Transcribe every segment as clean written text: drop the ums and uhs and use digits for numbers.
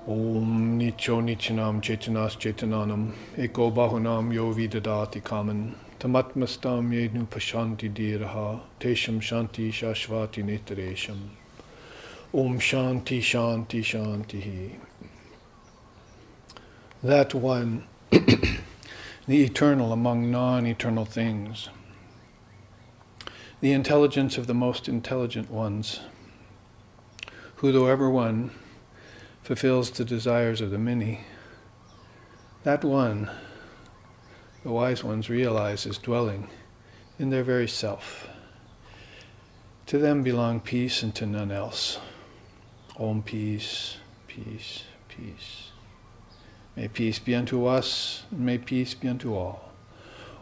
Om Nicho Nichanam Chetanas Chetananam Eko Bahunam Yo Vidadati Kaman Tamatmastam Yednu Pashanti Diraha Tesham Shanti Shashvati Netaresham Om Shanti Shanti Shanti. That one, the eternal among non-eternal things, the intelligence of the most intelligent ones, who, though ever one, fulfills the desires of the many. That one, the wise ones realize, is dwelling in their very self. To them belong peace and to none else. Om peace, peace, peace. May peace be unto us, and may peace be unto all.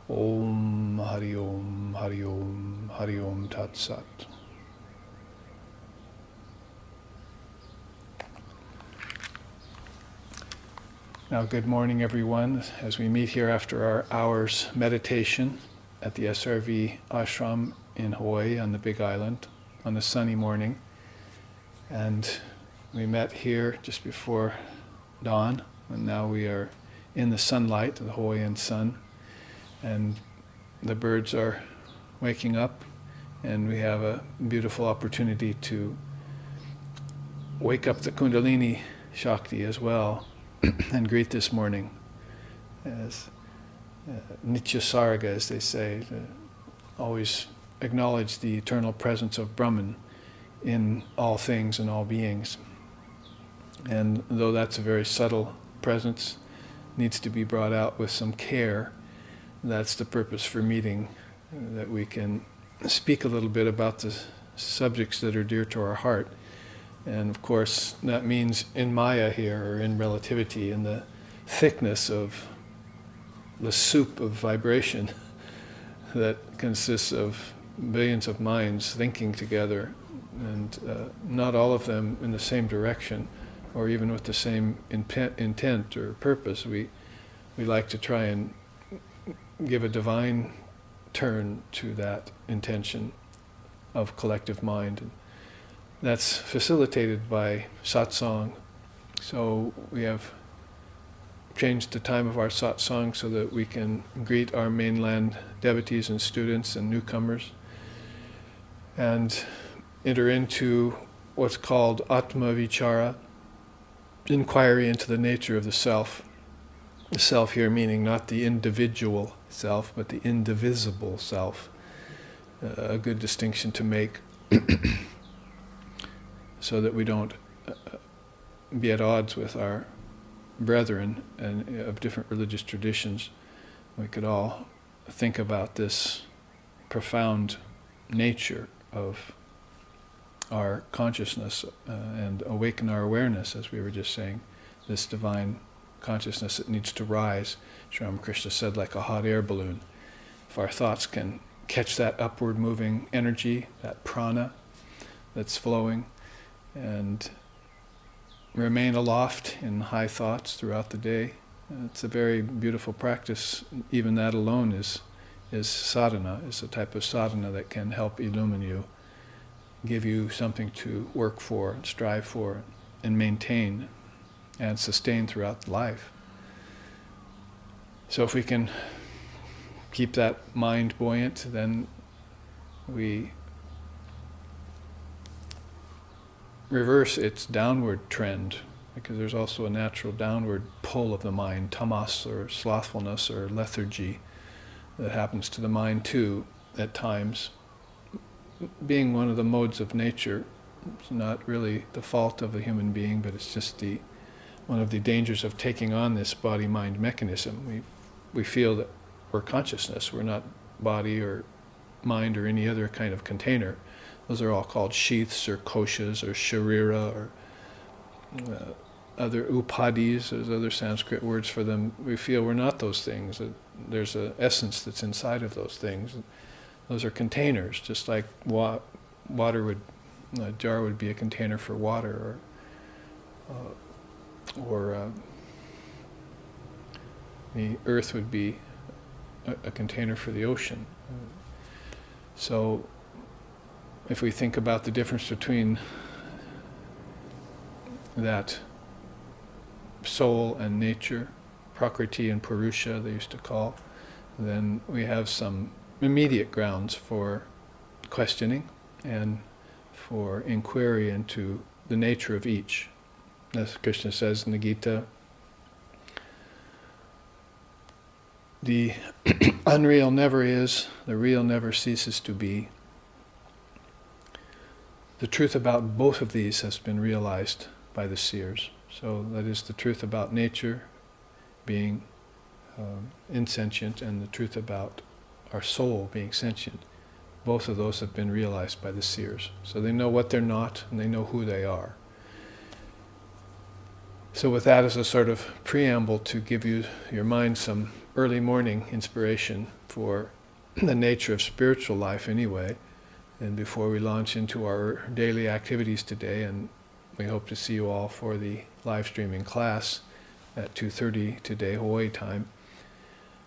Om Hari Om, Hari Om, Hari Om Tat Sat. Now, good morning, everyone, as we meet here after our hour's meditation at the SRV ashram in Hawaii on the Big Island on a sunny morning. And we met here just before dawn, and now we are in the sunlight, the Hawaiian sun, and the birds are waking up, and we have a beautiful opportunity to wake up the Kundalini Shakti as well. And greet this morning as Nitya Sarga, as they say, to always acknowledge the eternal presence of Brahman in all things and all beings. And though that's a very subtle presence, needs to be brought out with some care. That's the purpose for meeting, that we can speak a little bit about the subjects that are dear to our heart. And of course, that means in Maya here, or in relativity, in the thickness of the soup of vibration that consists of billions of minds thinking together, and not all of them in the same direction, or even with the same intent or purpose. We like to try and give a divine turn to that intention of collective mind. That's facilitated by satsang. So we have changed the time of our satsang so that we can greet our mainland devotees and students and newcomers and enter into what's called Atma Vichara, inquiry into the nature of the self. The self here meaning not the individual self, but the indivisible self. A good distinction to make so that we don't be at odds with our brethren and of different religious traditions. We could all think about this profound nature of our consciousness and awaken our awareness, as we were just saying, this divine consciousness that needs to rise. Sri Ramakrishna said, like a hot air balloon. If our thoughts can catch that upward moving energy, that prana that's flowing, and remain aloft in high thoughts throughout the day, it's a very beautiful practice. Even that alone is sadhana, is a type of sadhana that can help illumine you, give you something to work for, strive for, and maintain and sustain throughout life. So if we can keep that mind buoyant, then we reverse its downward trend, because there's also a natural downward pull of the mind, tamas, or slothfulness, or lethargy, that happens to the mind too at times. Being one of the modes of nature, it's not really the fault of a human being, but it's just one of the dangers of taking on this body-mind mechanism. We feel that we're consciousness, we're not body or mind or any other kind of container. Those are all called sheaths or koshas or sharira or other upadis. There's other Sanskrit words for them. We feel we're not those things. There's an essence that's inside of those things. Those are containers, just like water would, a jar would be a container for water, or the earth would be a container for the ocean. So if we think about the difference between that soul and nature, Prakriti and Purusha they used to call, then we have some immediate grounds for questioning and for inquiry into the nature of each. As Krishna says in the Gita, the unreal never is, the real never ceases to be. The truth about both of these has been realized by the seers. So that is the truth about nature being insentient and the truth about our soul being sentient. Both of those have been realized by the seers. So they know what they're not and they know who they are. So with that as a sort of preamble to give you your mind some early morning inspiration for the nature of spiritual life anyway, and before we launch into our daily activities today, and we hope to see you all for the live streaming class at 2:30 today, Hawaii time.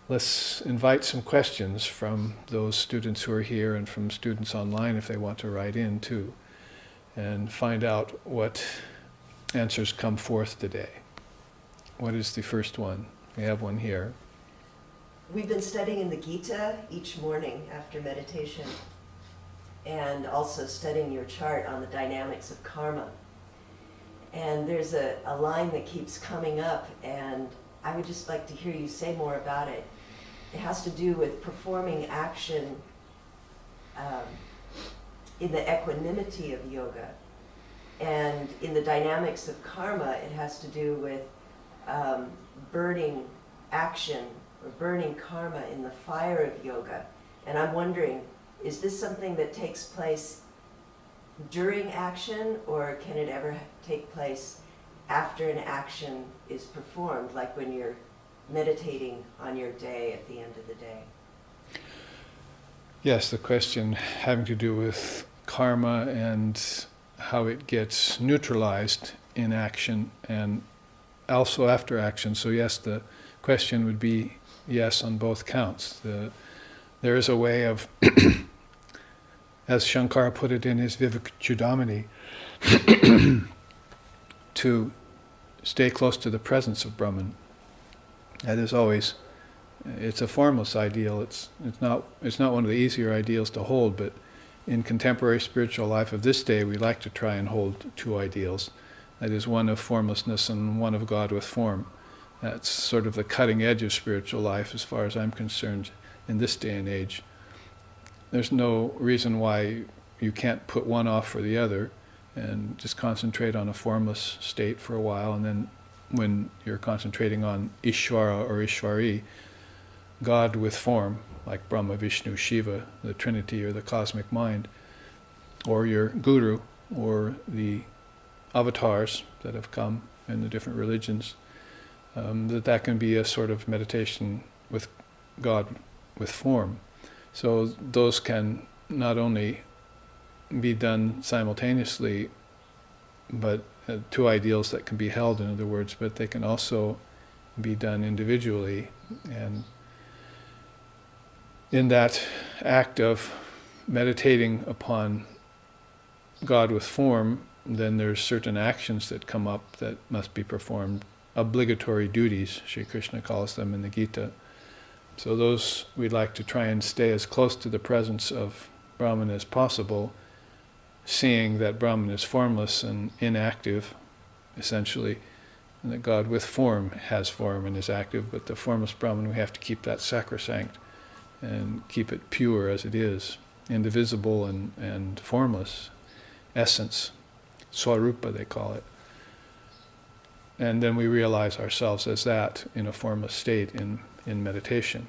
Let's invite some questions from those students who are here and from students online if they want to write in too, and find out what answers come forth today. What is the first one? We have one here. We've been studying the Gita each morning after meditation, and also studying your chart on the dynamics of karma. And there's a line that keeps coming up, and I would just like to hear you say more about it. It has to do with performing action in the equanimity of yoga. And in the dynamics of karma, it has to do with burning action or burning karma in the fire of yoga. And I'm wondering, is this something that takes place during action, or can it ever take place after an action is performed, like when you're meditating on your day at the end of the day? Yes, the question having to do with karma and how it gets neutralized in action and also after action. So yes, the question would be yes on both counts. There is a way of, as Shankara put it in his Vivekachudamani, to stay close to the presence of Brahman. That is always, it's a formless ideal. It's not one of the easier ideals to hold, but in contemporary spiritual life of this day, we like to try and hold two ideals. That is, one of formlessness and one of God with form. That's sort of the cutting edge of spiritual life as far as I'm concerned in this day and age. There's no reason why you can't put one off for the other and just concentrate on a formless state for a while, and then when you're concentrating on Ishvara or Ishvari, God with form, like Brahma, Vishnu, Shiva, the Trinity or the cosmic mind, or your guru, or the avatars that have come in the different religions, that can be a sort of meditation with God with form. So those can not only be done simultaneously, but two ideals that can be held, in other words, but they can also be done individually. And in that act of meditating upon God with form, then there's certain actions that come up that must be performed, obligatory duties, Sri Krishna calls them in the Gita. So those we'd like to try and stay as close to the presence of Brahman as possible, seeing that Brahman is formless and inactive, essentially, and that God with form has form and is active, but the formless Brahman, we have to keep that sacrosanct and keep it pure as it is, indivisible and formless, essence, swarupa they call it. And then we realize ourselves as that in a formless state in meditation,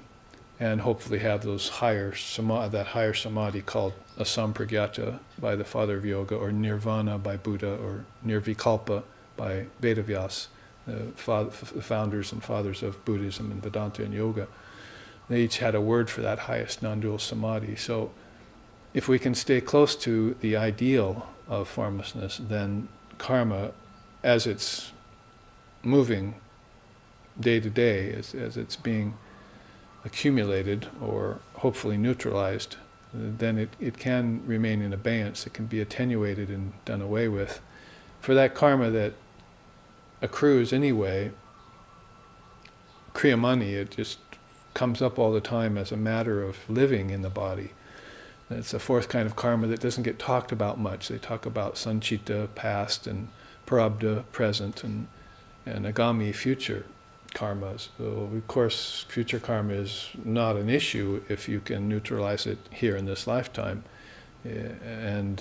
and hopefully have those that higher samadhi called asampragyata by the father of yoga, or nirvana by Buddha, or nirvikalpa by Vedavyas, the founders and fathers of Buddhism and Vedanta and yoga. They each had a word for that highest non-dual samadhi. So if we can stay close to the ideal of formlessness, then karma, as it's moving day to day, as it's being accumulated or hopefully neutralized, then it can remain in abeyance. It can be attenuated and done away with. For that karma that accrues anyway, kriyamani, it just comes up all the time as a matter of living in the body. And it's a fourth kind of karma that doesn't get talked about much. They talk about sanchita, past, and prarabdha, present, and agami, future karmas. So of course, future karma is not an issue if you can neutralize it here in this lifetime. And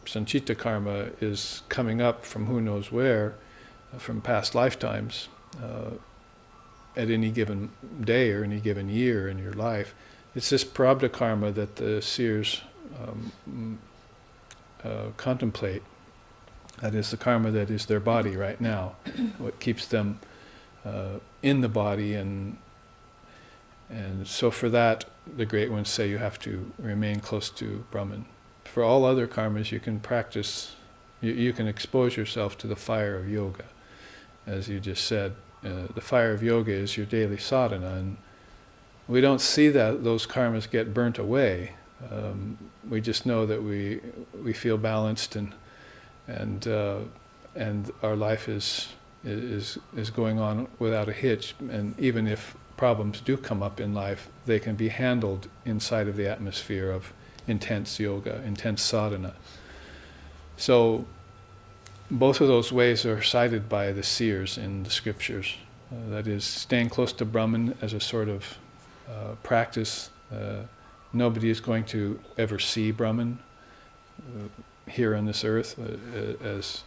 sanchita karma is coming up from who knows where, from past lifetimes, at any given day or any given year in your life. It's this prarabdha karma that the seers contemplate. That is the karma that is their body right now, what keeps them in the body, and so for that, the great ones say you have to remain close to Brahman. For all other karmas, you can practice, you can expose yourself to the fire of yoga. As you just said, the fire of yoga is your daily sadhana, and we don't see that those karmas get burnt away. We just know that we feel balanced, and our life is going on without a hitch. And even if problems do come up in life, they can be handled inside of the atmosphere of intense yoga, intense sadhana. So both of those ways are cited by the seers in the scriptures. That is, staying close to Brahman as a sort of practice. Nobody is going to ever see Brahman here on this earth. As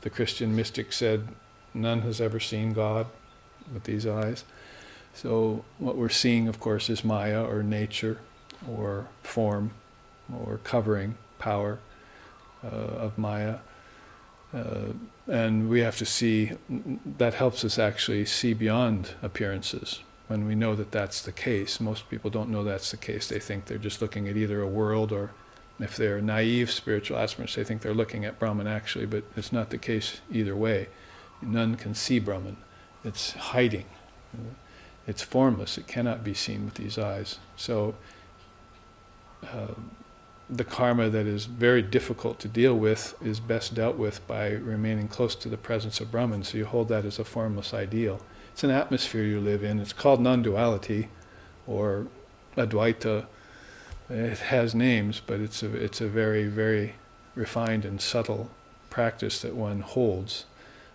the Christian mystic said, none has ever seen God with these eyes. So what we're seeing, of course, is Maya, or nature, or form, or covering, power of Maya. And we have to see, that helps us actually see beyond appearances. When we know that that's the case, most people don't know that's the case. They think they're just looking at either a world, or if they're naive spiritual aspirants, they think they're looking at Brahman actually, but it's not the case either way. None can see Brahman. It's hiding. It's formless. It cannot be seen with these eyes. So the karma that is very difficult to deal with is best dealt with by remaining close to the presence of Brahman. So you hold that as a formless ideal. It's an atmosphere you live in. It's called non-duality, or Advaita. It has names, but it's a very, very refined and subtle practice that one holds.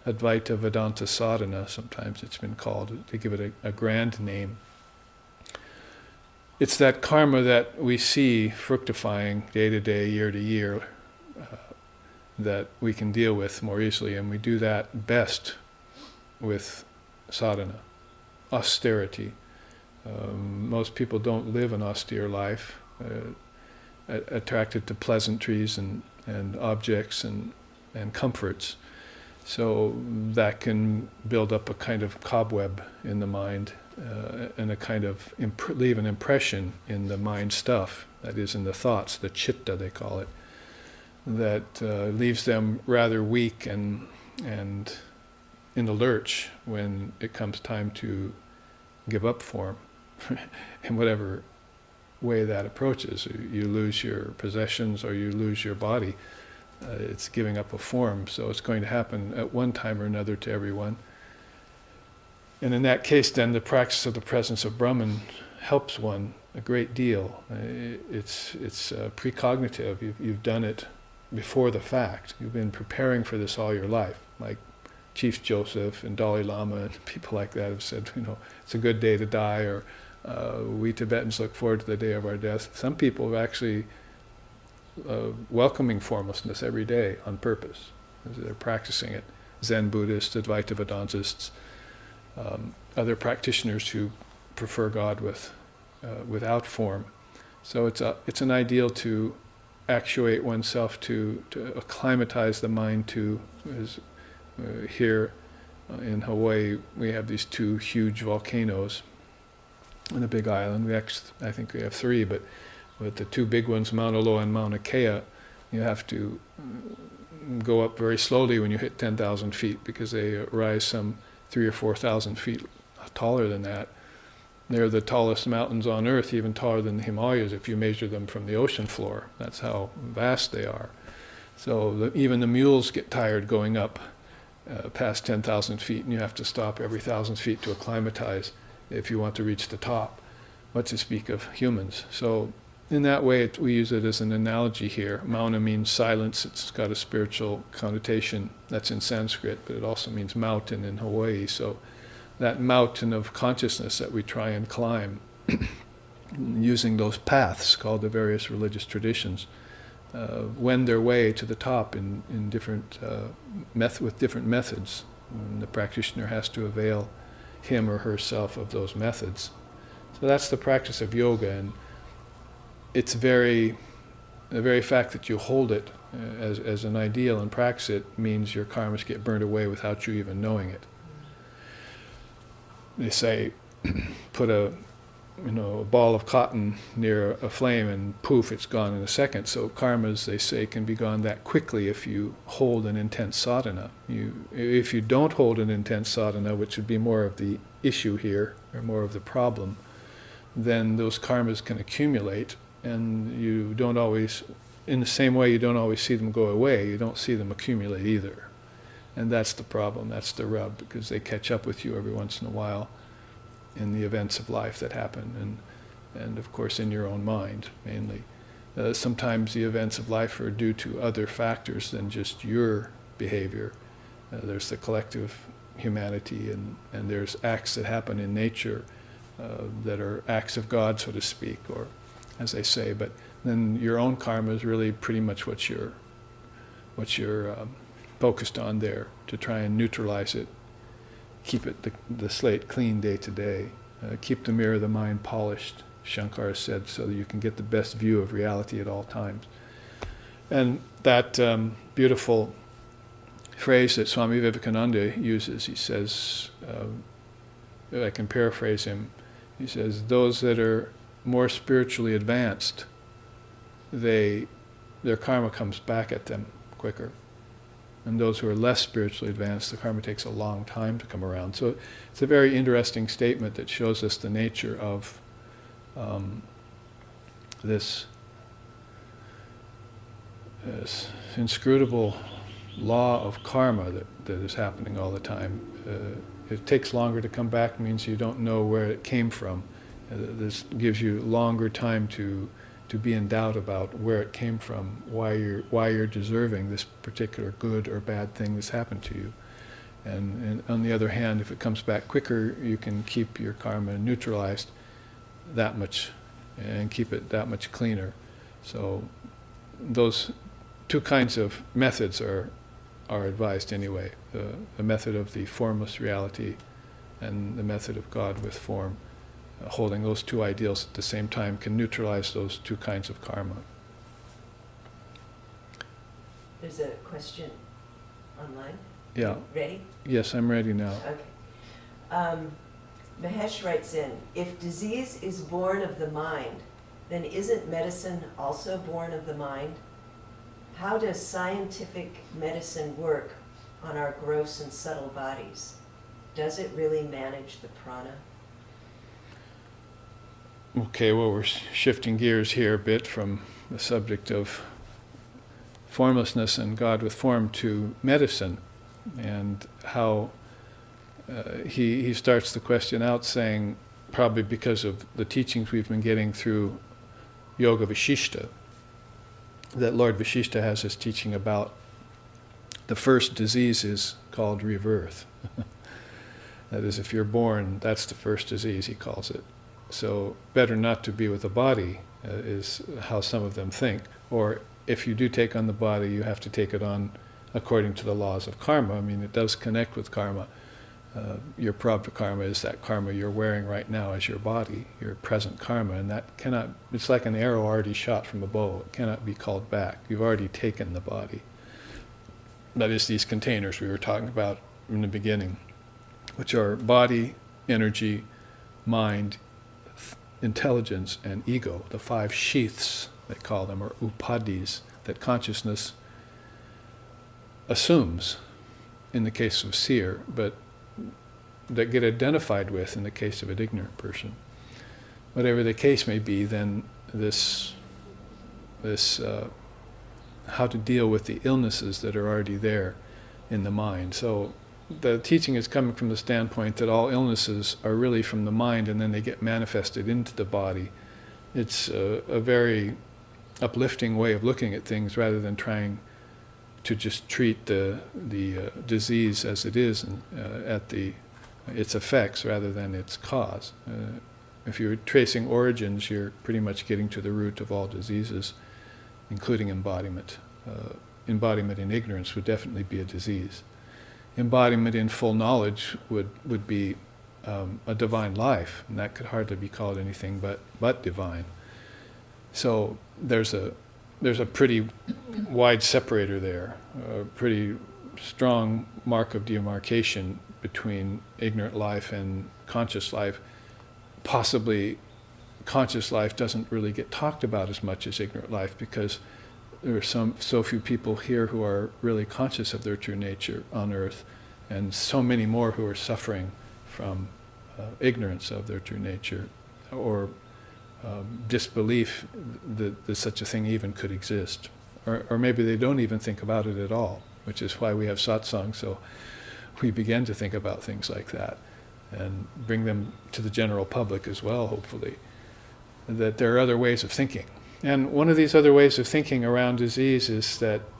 Advaita Vedanta sadhana, sometimes it's been called, to give it a grand name. It's that karma that we see fructifying day to day, year to year, that we can deal with more easily, and we do that best with sadhana, austerity. Most people don't live an austere life, attracted to pleasantries and objects and comforts. So that can build up a kind of cobweb in the mind, and a kind of leave an impression in the mind stuff, that is in the thoughts, the chitta they call it, that leaves them rather weak and in the lurch when it comes time to give up form in whatever way that approaches. You lose your possessions or you lose your body. It's giving up a form, so it's going to happen at one time or another to everyone. And in that case, then, the practice of the presence of Brahman helps one a great deal. It's precognitive. You've done it before the fact. You've been preparing for this all your life. Like Chief Joseph and Dalai Lama and people like that have said, it's a good day to die, or we Tibetans look forward to the day of our death. Some people have actually welcoming formlessness every day on purpose. They're practicing it. Zen Buddhists, Advaita Vedantists, other practitioners who prefer God without form. So it's an ideal to actuate oneself to acclimatize the mind to. Here in Hawaii, we have these two huge volcanoes on a big island. I think we have three, but with the two big ones, Mauna Loa and Mauna Kea, you have to go up very slowly when you hit 10,000 feet, because they rise some 3,000 or 4,000 feet taller than that. They're the tallest mountains on Earth, even taller than the Himalayas if you measure them from the ocean floor. That's how vast they are. So even the mules get tired going up past 10,000 feet, and you have to stop every 1,000 feet to acclimatize if you want to reach the top, what to speak of humans. So in that way, we use it as an analogy here. Mauna means silence. It's got a spiritual connotation. That's in Sanskrit, but it also means mountain in Hawaii. So that mountain of consciousness that we try and climb using those paths called the various religious traditions, wend their way to the top in different with different methods. And the practitioner has to avail him or herself of those methods. So that's the practice of yoga, and it's the very fact that you hold it as an ideal and practice it means your karmas get burned away without you even knowing it. They say, put a ball of cotton near a flame and poof, it's gone in a second. So karmas, they say, can be gone that quickly if you hold an intense sadhana. If you don't hold an intense sadhana, which would be more of the issue here, or more of the problem, then those karmas can accumulate, and you don't always, in the same way you don't always see them go away, you don't see them accumulate either. And that's the problem, that's the rub, because they catch up with you every once in a while in the events of life that happen, and of course in your own mind mainly. Sometimes the events of life are due to other factors than just your behavior. There's the collective humanity, and there's acts that happen in nature that are acts of God, so to speak, or as they say. But then your own karma is really pretty much what you're focused on there, to try and neutralize it, keep it the slate clean day to day, keep the mirror of the mind polished, Shankara said, so that you can get the best view of reality at all times. And that beautiful phrase that Swami Vivekananda uses, he says, if I can paraphrase him, he says, those that are more spiritually advanced, their karma comes back at them quicker. And those who are less spiritually advanced, the karma takes a long time to come around. So it's a very interesting statement that shows us the nature of this inscrutable law of karma that is happening all the time. It takes longer to come back, means you don't know where it came from. This gives you longer time to be in doubt about where it came from, why you're deserving this particular good or bad thing that's happened to you. And on the other hand, if it comes back quicker, you can keep your karma neutralized that much and keep it that much cleaner. So those two kinds of methods are advised anyway. The method of the formless reality and the method of God with form. Holding those two ideals at the same time can neutralize those two kinds of karma. There's a question online. Yeah. Ready? Yes, I'm ready now. Okay. Mahesh writes in, if disease is born of the mind, then isn't medicine also born of the mind? How does scientific medicine work on our gross and subtle bodies? Does it really manage the prana? Okay, well, we're shifting gears here a bit from the subject of formlessness and God with form to medicine, and how he starts the question out saying, probably because of the teachings we've been getting through Yoga Vashishta, that Lord Vashishta has this teaching about the first disease is called rebirth. That is, if you're born, that's the first disease, he calls it. So better not to be with the body is how some of them think. Or if you do take on the body, you have to take it on according to the laws of karma. I mean, it does connect with karma. Your prabdha karma is that karma you're wearing right now as your body, your present karma, and that cannot, it's like an arrow already shot from a bow. It cannot be called back. You've already taken the body. That is these containers we were talking about in the beginning, which are body, energy, mind, intelligence, and ego, the five sheaths, they call them, or upadhis, that consciousness assumes in the case of seer, but that get identified with in the case of an ignorant person. Whatever the case may be, then this how to deal with the illnesses that are already there in the mind. So the teaching is coming from the standpoint that all illnesses are really from the mind and then they get manifested into the body. It's a very uplifting way of looking at things rather than trying to just treat the disease as it is and at its effects rather than its cause. If you're tracing origins, you're pretty much getting to the root of all diseases, including embodiment. Embodiment in ignorance would definitely be a disease. Embodiment in full knowledge would be a divine life, and that could hardly be called anything but divine. So there's a pretty wide separator there, a pretty strong mark of demarcation between ignorant life and conscious life. Possibly conscious life doesn't really get talked about as much as ignorant life because there are so few people here who are really conscious of their true nature on earth, and so many more who are suffering from ignorance of their true nature or disbelief that such a thing even could exist. Or maybe they don't even think about it at all, which is why we have satsang, so we begin to think about things like that and bring them to the general public as well, hopefully, that there are other ways of thinking. And one of these other ways of thinking around disease is that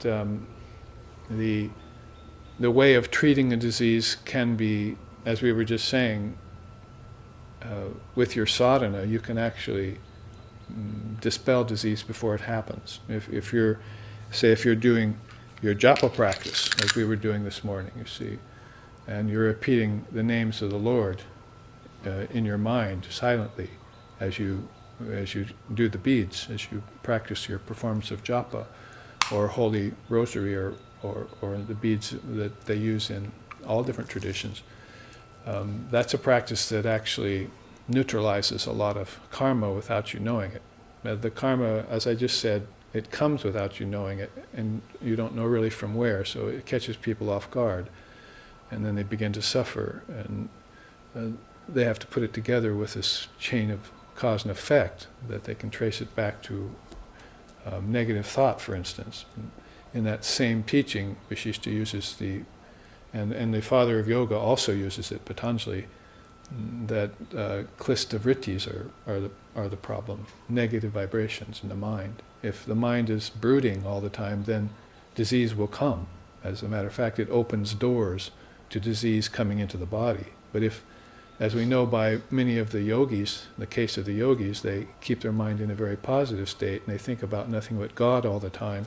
the way of treating a disease can be, as we were just saying, with your sadhana, you can actually dispel disease before it happens. If you're doing your japa practice, like we were doing this morning, you see, and you're repeating the names of the Lord in your mind silently as you do the beads, as you practice your performance of japa or holy rosary or the beads that they use in all different traditions. That's a practice that actually neutralizes a lot of karma without you knowing it. The karma, as I just said, it comes without you knowing it, and you don't know really from where, so it catches people off guard, and then they begin to suffer, and they have to put it together with this chain of cause and effect, that they can trace it back to negative thought, for instance. In that same teaching, Vishishta uses and the father of yoga also uses it, Patanjali, that klista vrittis are the problem, negative vibrations in the mind. If the mind is brooding all the time, then disease will come. As a matter of fact, it opens doors to disease coming into the body. But if, as we know by many of the yogis, the case of the yogis, they keep their mind in a very positive state and they think about nothing but God all the time.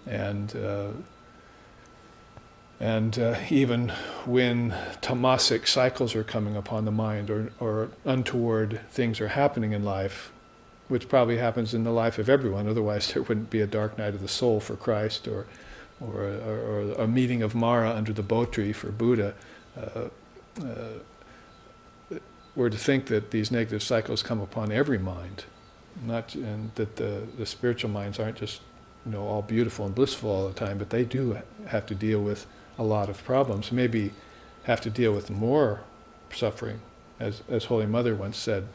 And even when tamasic cycles are coming upon the mind or untoward things are happening in life, which probably happens in the life of everyone, otherwise there wouldn't be a dark night of the soul for Christ or a meeting of Mara under the bo tree for Buddha. We're to think that these negative cycles come upon every mind, and that the spiritual minds aren't just all beautiful and blissful all the time, but they do have to deal with a lot of problems, maybe have to deal with more suffering. As Holy Mother once said,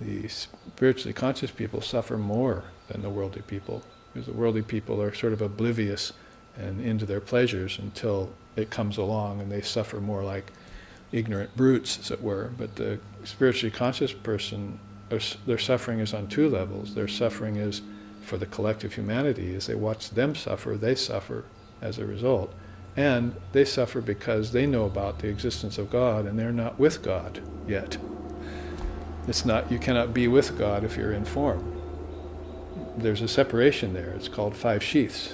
the spiritually conscious people suffer more than the worldly people, because the worldly people are sort of oblivious and into their pleasures until it comes along, and they suffer more like ignorant brutes, as it were. But the spiritually conscious person, their suffering is on two levels. Their suffering is for the collective humanity. As they watch them suffer, they suffer as a result. And they suffer because they know about the existence of God, and they're not with God yet. You cannot be with God if you're in form. There's a separation there. It's called 5 sheaths.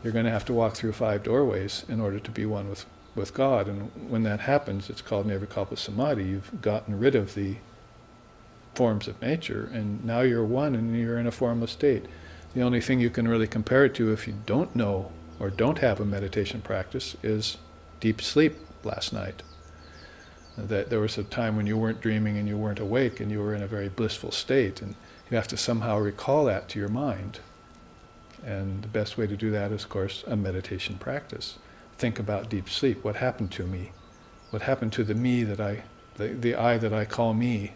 You're going to have to walk through 5 doorways in order to be one with God. And when that happens, it's called Nirvikalpa Samadhi. You've gotten rid of the forms of nature, and now you're one and you're in a formless state. The only thing you can really compare it to if you don't know or don't have a meditation practice is deep sleep last night. That there was a time when you weren't dreaming and you weren't awake and you were in a very blissful state, and you have to somehow recall that to your mind. And the best way to do that is, of course, a meditation practice. Think about deep sleep. What happened to me? What happened to the me the I that I call me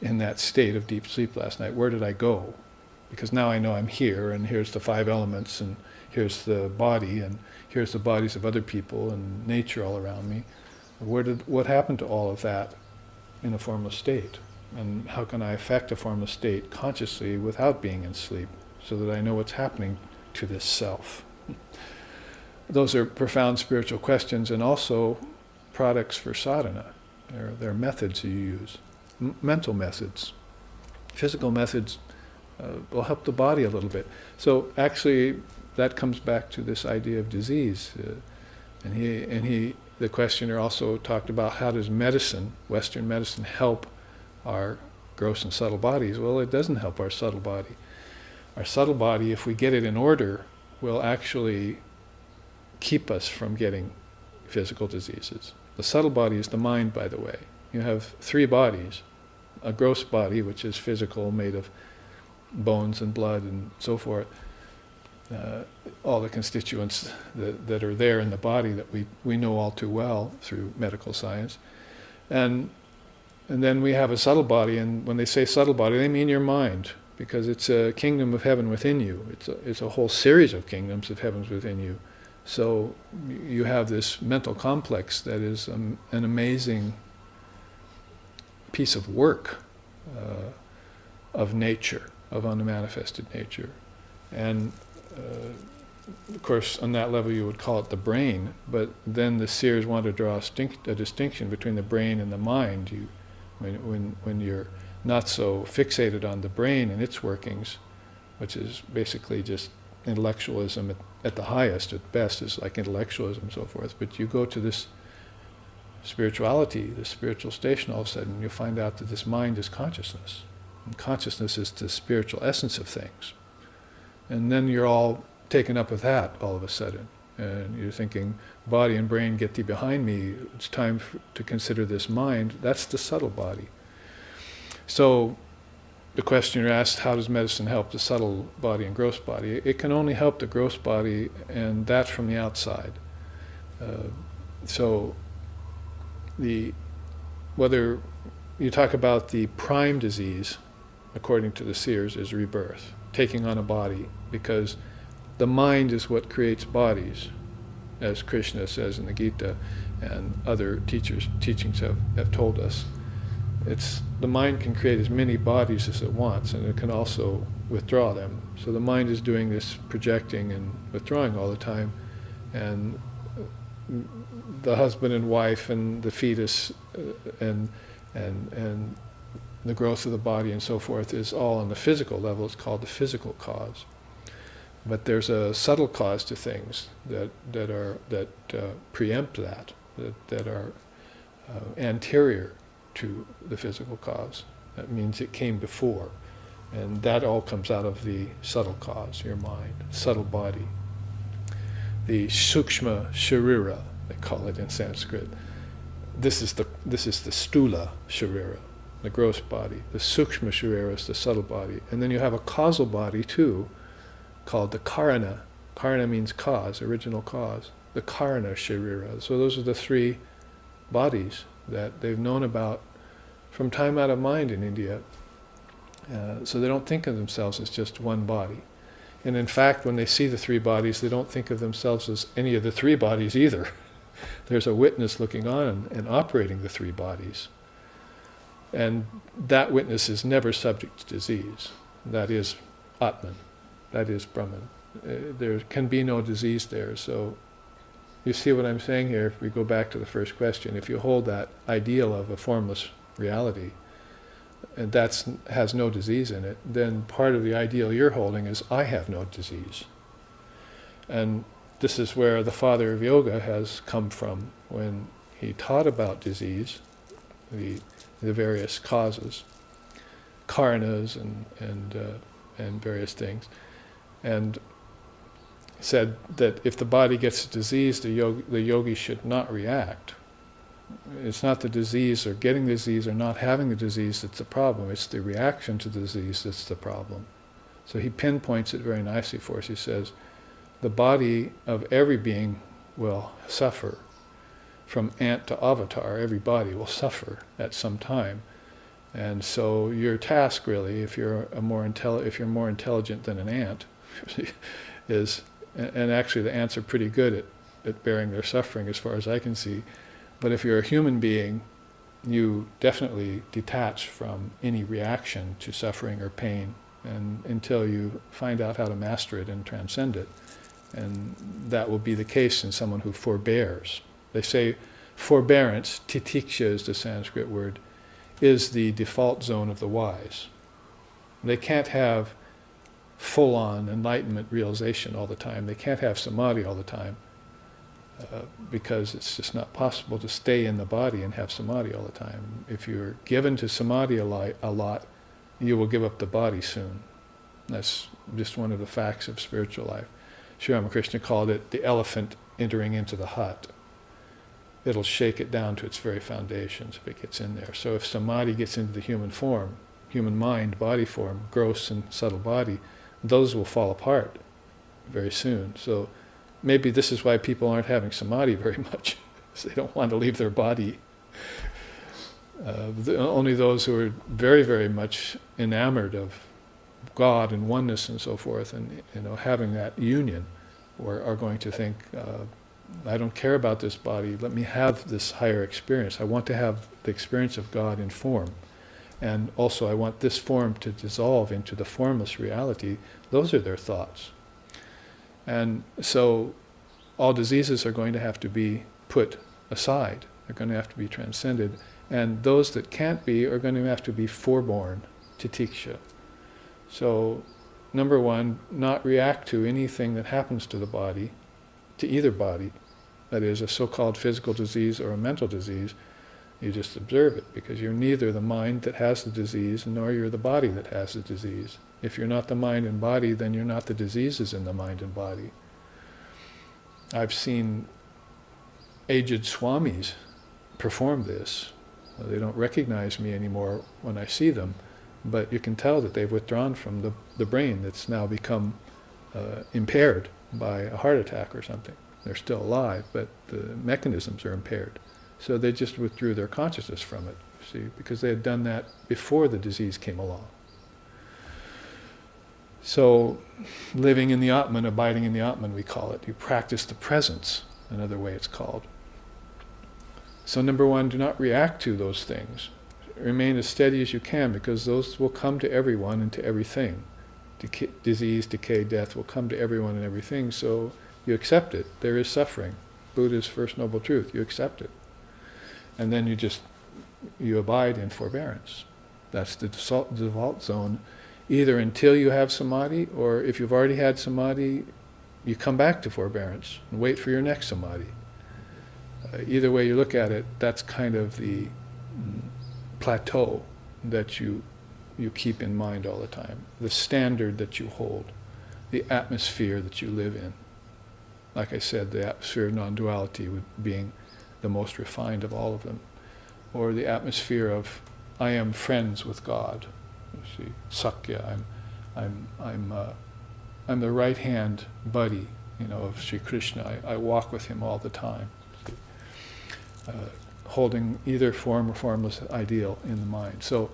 in that state of deep sleep last night? Where did I go? because now I know I'm here, and here's the 5 elements, and here's the body, and here's the bodies of other people, and nature all around me. What happened to all of that in a formless state? And how can I affect a formless state consciously without being in sleep, so that I know what's happening to this self? Those are profound spiritual questions, and also products for sadhana. They're methods you use, mental methods. Physical methods will help the body a little bit. So actually, that comes back to this idea of disease. The questioner also talked about, how does medicine, Western medicine, help our gross and subtle bodies? Well, it doesn't help our subtle body. Our subtle body, if we get it in order, will actually keep us from getting physical diseases. The subtle body is the mind, by the way. You have 3 bodies. A gross body, which is physical, made of bones and blood and so forth. All the constituents that are there in the body that we know all too well through medical science. And then we have a subtle body, and when they say subtle body, they mean your mind, because it's a kingdom of heaven within you. It's a whole series of kingdoms of heavens within you. So you have this mental complex that is an amazing piece of work of nature, of unmanifested nature. And of course, on that level you would call it the brain, but then the seers want to draw a distinction between the brain and the mind. When you're not so fixated on the brain and its workings, which is basically just intellectualism at the highest, at best is like intellectualism and so forth, but you go to this spirituality, this spiritual station, all of a sudden you find out that this mind is consciousness. And consciousness is the spiritual essence of things. And then you're all taken up with that all of a sudden. And you're thinking, body and brain, get thee behind me, it's time to consider this mind. That's the subtle body. So the questioner asked, how does medicine help the subtle body and gross body? It can only help the gross body, and that from the outside. So whether you talk about the prime disease, according to the seers, is rebirth, taking on a body, because the mind is what creates bodies, as Krishna says in the Gita, and other teachings have told us. The mind can create as many bodies as it wants, and it can also withdraw them. So the mind is doing this projecting and withdrawing all the time, and the husband and wife and the fetus and the growth of the body and so forth is all on the physical level. It's called the physical cause. But there's a subtle cause to things that preempt that are anterior to the physical cause. That means it came before. And that all comes out of the subtle cause, your mind, subtle body. The sukshma sharira, they call it in Sanskrit. This is the stula sharira, the gross body. The sukshma sharira is the subtle body. And then you have a causal body too, called the karana. Karana means cause, original cause. The karana sharira. So those are the 3 bodies that they've known about from time out of mind in India. So they don't think of themselves as just one body. And in fact, when they see the 3 bodies, they don't think of themselves as any of the 3 bodies either. There's a witness looking on and operating the 3 bodies. And that witness is never subject to disease. That is Atman. That is Brahman. There can be no disease there. So you see what I'm saying here? If we go back to the first question, if you hold that ideal of a formless reality, and that has no disease in it, then part of the ideal you're holding is, I have no disease. And this is where the father of yoga has come from when he taught about disease, the various causes, karanas and various things, and said that if the body gets a disease, the yogi should not react. It's not the disease or getting the disease or not having the disease that's the problem. It's the reaction to the disease that's the problem. So he pinpoints it very nicely for us. He says, the body of every being will suffer. From ant to avatar, every body will suffer at some time. And so your task really, if you're more intelligent than an ant, is, and actually the ants are pretty good at bearing their suffering as far as I can see, but if you're a human being, you definitely detach from any reaction to suffering or pain, and until you find out how to master it and transcend it. And that will be the case in someone who forbears. They say forbearance, titiksha is the Sanskrit word, is the default zone of the wise. They can't have full-on enlightenment realization all the time. They can't have samadhi all the time because it's just not possible to stay in the body and have samadhi all the time. If you're given to samadhi a lot, you will give up the body soon. That's just one of the facts of spiritual life. Sri Ramakrishna called it the elephant entering into the hut. It'll shake it down to its very foundations if it gets in there. So if samadhi gets into the human form, human mind, body form, gross and subtle body, those will fall apart very soon. So maybe this is why people aren't having samadhi very much, because they don't want to leave their body. Only those who are very, very much enamored of God and oneness and so forth, and having that union, are going to think, I don't care about this body, let me have this higher experience. I want to have the experience of God in form. And also I want this form to dissolve into the formless reality. Those are their thoughts. And so all diseases are going to have to be put aside. They're going to have to be transcended. And those that can't be are going to have to be forborne, titiksha. So, number one, not react to anything that happens to the body, to either body, that is a so-called physical disease or a mental disease. You just observe it, because you're neither the mind that has the disease, nor you're the body that has the disease. If you're not the mind and body, then you're not the diseases in the mind and body. I've seen aged swamis perform this. They don't recognize me anymore when I see them, but you can tell that they've withdrawn from the brain that's now become impaired by a heart attack or something. They're still alive, but the mechanisms are impaired. So they just withdrew their consciousness from it, see, because they had done that before the disease came along. So living in the Atman, abiding in the Atman, we call it. You practice the presence, another way it's called. So number one, do not react to those things. Remain as steady as you can, because those will come to everyone and to everything. Disease, decay, death will come to everyone and everything, so you accept it. There is suffering. Buddha's first noble truth. You accept it. And then you abide in forbearance. That's the default zone, either until you have samadhi, or if you've already had samadhi, you come back to forbearance and wait for your next samadhi. Either way you look at it, that's kind of the plateau that you keep in mind all the time, the standard that you hold, the atmosphere that you live in. Like I said, the atmosphere of non-duality being the most refined of all of them, or the atmosphere of I am friends with God. You see, Sakya, I'm the right hand buddy, of Sri Krishna. I walk with him all the time, holding either form or formless ideal in the mind. So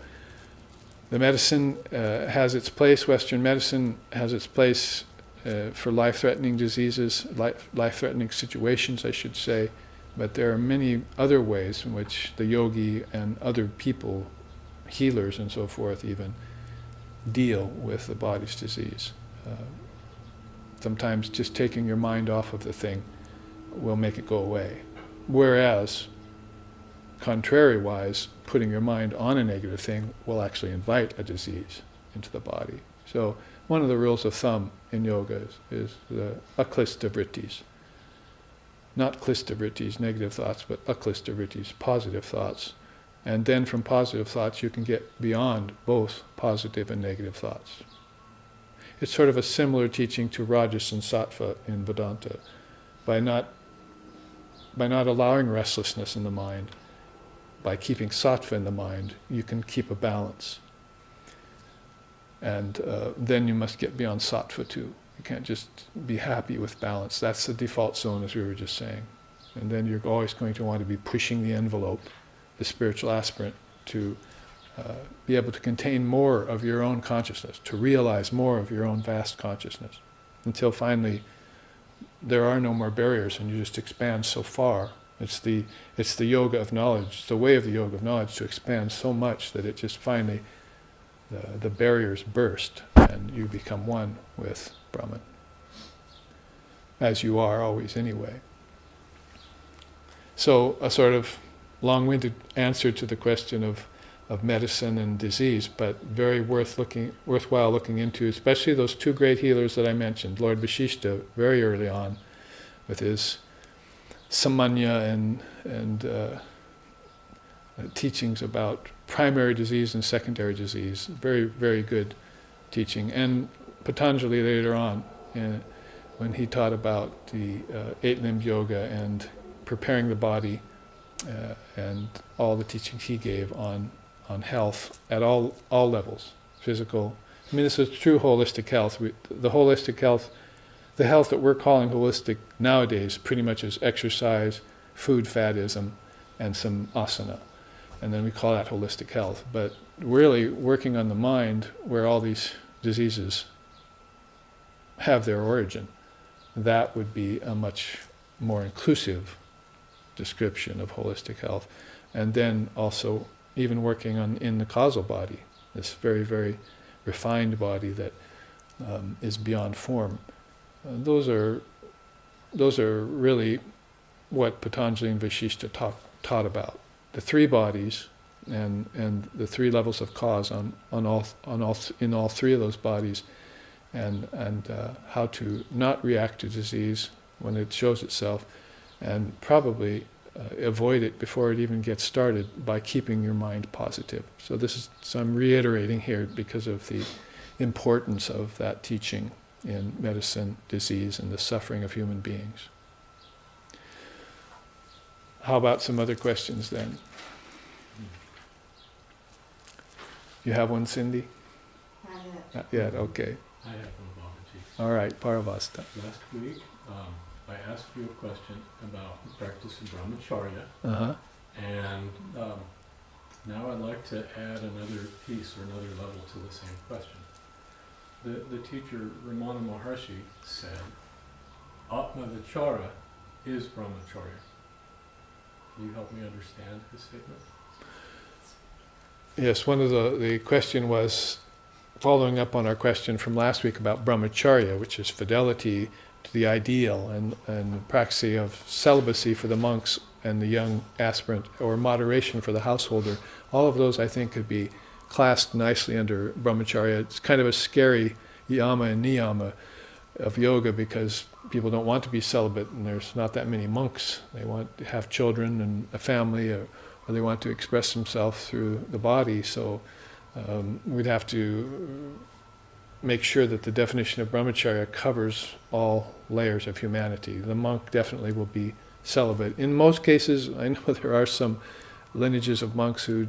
the medicine has its place. Western medicine has its place for life-threatening diseases, life-threatening situations, I should say. But there are many other ways in which the yogi and other people, healers and so forth even, deal with the body's disease. Sometimes just taking your mind off of the thing will make it go away. Whereas, contrary-wise, putting your mind on a negative thing will actually invite a disease into the body. So one of the rules of thumb in yoga is the aklista vrittis. Not klista vrittis, negative thoughts, but aklista vrittis, positive thoughts. And then from positive thoughts you can get beyond both positive and negative thoughts. It's sort of a similar teaching to Rajas and Sattva in Vedanta. By not allowing restlessness in the mind, by keeping Sattva in the mind, you can keep a balance. And then you must get beyond Sattva too. You can't just be happy with balance. That's the default zone, as we were just saying. And then you're always going to want to be pushing the envelope, the spiritual aspirant, to be able to contain more of your own consciousness, to realize more of your own vast consciousness, until finally there are no more barriers and you just expand so far. It's the yoga of knowledge, it's the way of the yoga of knowledge to expand so much that it just finally, the barriers burst and you become one with Brahman. As you are always anyway. So a sort of long-winded answer to the question of medicine and disease, but very worthwhile looking into, especially those two great healers that I mentioned, Lord Vashishta very early on, with his Samanya and teachings about primary disease and secondary disease. Very, very good teaching. And Patanjali later on, when he taught about the eight-limbed yoga and preparing the body, and all the teachings he gave on health at all levels, physical. I mean, this is true holistic health. The holistic health, the health that we're calling holistic nowadays, pretty much is exercise, food faddism, and some asana. And then we call that holistic health. But really working on the mind, where all these diseases have their origin, that would be a much more inclusive description of holistic health. And then also even working in the causal body, this very, very refined body that is beyond form. Those are really what Patanjali and Vashishta taught about. The three bodies and the three levels of cause in all three of those bodies, and how to not react to disease when it shows itself, and probably avoid it before it even gets started by keeping your mind positive. So I'm reiterating here because of the importance of that teaching in medicine, disease, and the suffering of human beings. How about some other questions then? You have one, Cindy? Not yet. Not yet, okay. I have one, Babaji. All right, Paravasta. Last week, I asked you a question about the practice of brahmacharya, Uh-huh. and now I'd like to add another piece or another level to the same question. The teacher, Ramana Maharshi, said, Atmavachara is brahmacharya. Can you help me understand his statement? Yes, one of the question was, following up on our question from last week about brahmacharya, which is fidelity to the ideal and practice of celibacy for the monks and the young aspirant, or moderation for the householder. All of those, I think, could be classed nicely under brahmacharya. It's kind of a scary yama and niyama of yoga because people don't want to be celibate and there's not that many monks. They want to have children and a family, or they want to express themselves through the body. So we'd have to make sure that the definition of brahmacharya covers all layers of humanity. The monk definitely will be celibate. In most cases, I know there are some lineages of monks who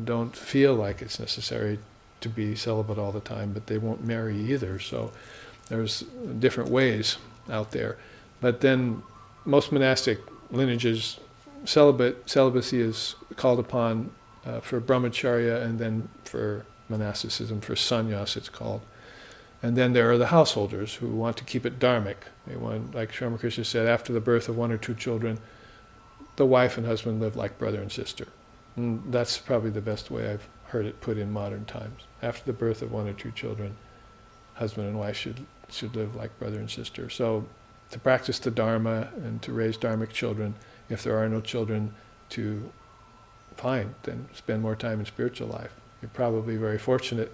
don't feel like it's necessary to be celibate all the time, but they won't marry either. So there's different ways out there. But then most monastic lineages, celibacy is called upon for brahmacharya, and then for monasticism, for sannyas it's called. And then there are the householders who want to keep it dharmic. They want, like Sri Ramakrishna said, after the birth of one or two children, the wife and husband live like brother and sister. And that's probably the best way I've heard it put in modern times. After the birth of one or two children, husband and wife should live like brother and sister. So to practice the Dharma and to raise dharmic children, if there are no children, to then spend more time in spiritual life. You're probably very fortunate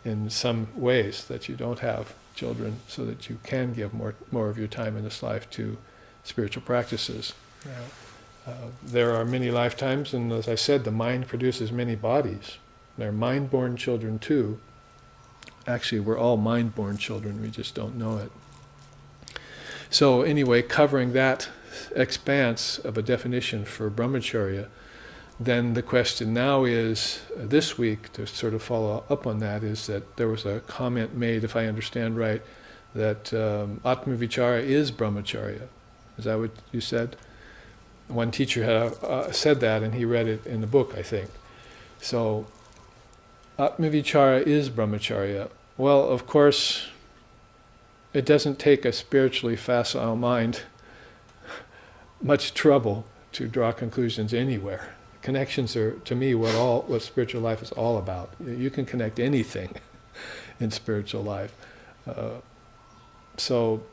in some ways that you don't have children, so that you can give more of your time in this life to spiritual practices. There are many lifetimes, and as I said, the mind produces many bodies. They're mind-born children too. Actually, we're all mind-born children, we just don't know it. So anyway, covering that expanse of a definition for brahmacharya, then the question now is, this week, to sort of follow up on that, is that there was a comment made, if I understand right, that Atmavichara is brahmacharya. Is that what you said? One teacher had said that, and he read it in the book, I think. So, Atmavichara is brahmacharya. Well, of course, it doesn't take a spiritually facile mind much trouble to draw conclusions anywhere. Connections are, to me, what spiritual life is all about. You can connect anything in spiritual life. So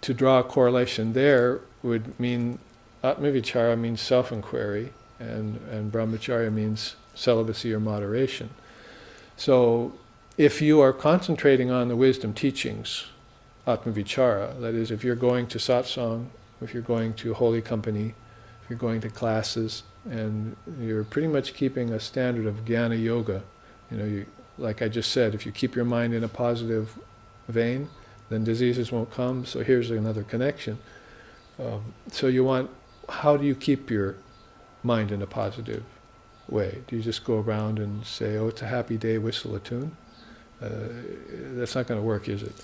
to draw a correlation there would mean Atmavichara means self-inquiry, and brahmacharya means celibacy or moderation. So if you are concentrating on the wisdom teachings, Atmavichara, that is, if you're going to satsang, if you're going to holy company, if you're going to classes, and you're pretty much keeping a standard of jnana yoga, like I just said, if you keep your mind in a positive vein, then diseases won't come. So here's another connection. So how do you keep your mind in a positive way? Do you just go around and say, oh, it's a happy day, whistle a tune? That's not going to work, is it?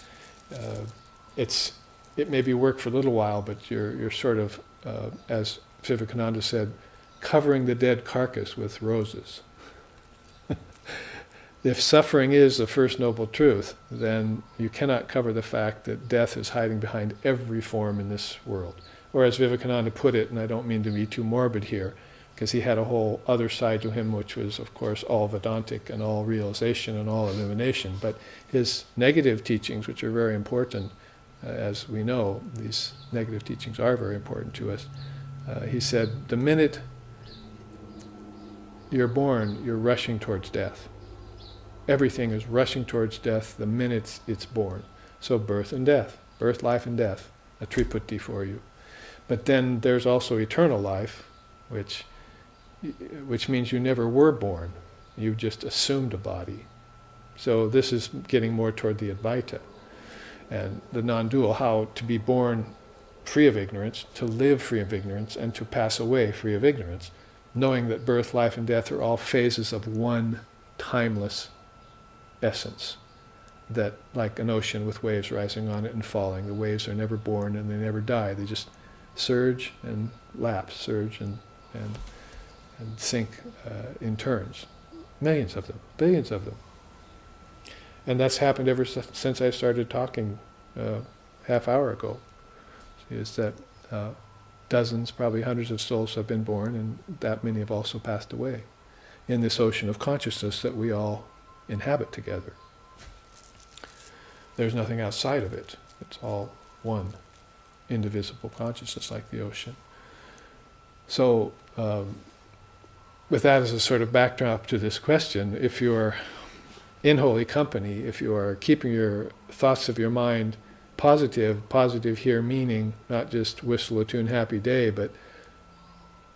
It maybe work for a little while, but you're sort of, as Vivekananda said, covering the dead carcass with roses. If suffering is the first noble truth, then you cannot cover the fact that death is hiding behind every form in this world. Or as Vivekananda put it, and I don't mean to be too morbid here, because he had a whole other side to him, which was, of course, all Vedantic and all realization and all illumination. But his negative teachings, which are very important, as we know, these negative teachings are very important to us. He said, the minute you're born, you're rushing towards death. Everything is rushing towards death the minute it's born. So birth and death, birth, life, and death, a triputi for you. But then there's also eternal life, which means you never were born. You just assumed a body. So this is getting more toward the Advaita and the non-dual, how to be born free of ignorance, to live free of ignorance, and to pass away free of ignorance, knowing that birth, life, and death are all phases of one timeless essence, that like an ocean with waves rising on it and falling, the waves are never born and they never die. They just surge and lapse, surge and sink in turns. Millions of them, billions of them. And that's happened ever since I started talking half hour ago. Is that dozens, probably hundreds of souls have been born, and that many have also passed away in this ocean of consciousness that we all inhabit together. There's nothing outside of it. It's all one indivisible consciousness, like the ocean. So, with that as a sort of backdrop to this question, if you're in holy company, if you are keeping your thoughts of your mind positive here meaning not just whistle a tune happy day, but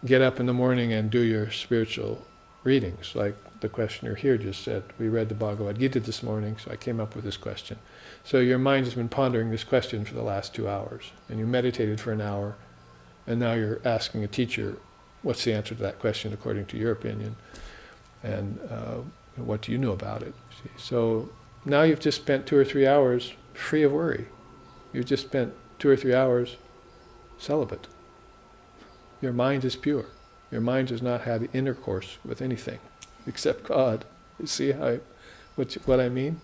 get up in the morning and do your spiritual readings, like the questioner here just said. We read the Bhagavad Gita this morning, so I came up with this question. So your mind has been pondering this question for the last 2 hours, and you meditated for an hour, and now you're asking a teacher, what's the answer to that question according to your opinion, and what do you know about it? So now you've just spent 2 or 3 hours free of worry. You've just spent 2 or 3 hours celibate. Your mind is pure. Your mind has not had intercourse with anything except God. You see what I mean?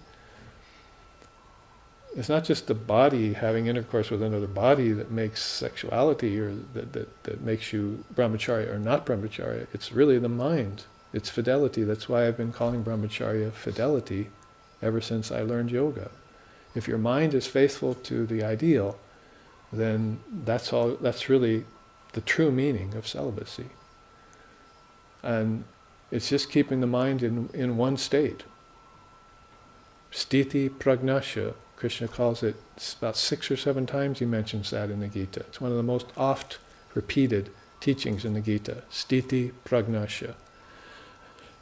It's not just the body having intercourse with another body that makes sexuality or that makes you brahmacharya or not brahmacharya. It's really the mind. It's fidelity. That's why I've been calling brahmacharya fidelity ever since I learned yoga. If your mind is faithful to the ideal, then that's really the true meaning of celibacy. And it's just keeping the mind in one state. Sthiti pragnasya, Krishna calls it, about 6 or 7 times he mentions that in the Gita. It's one of the most oft repeated teachings in the Gita. Sthiti pragnasya.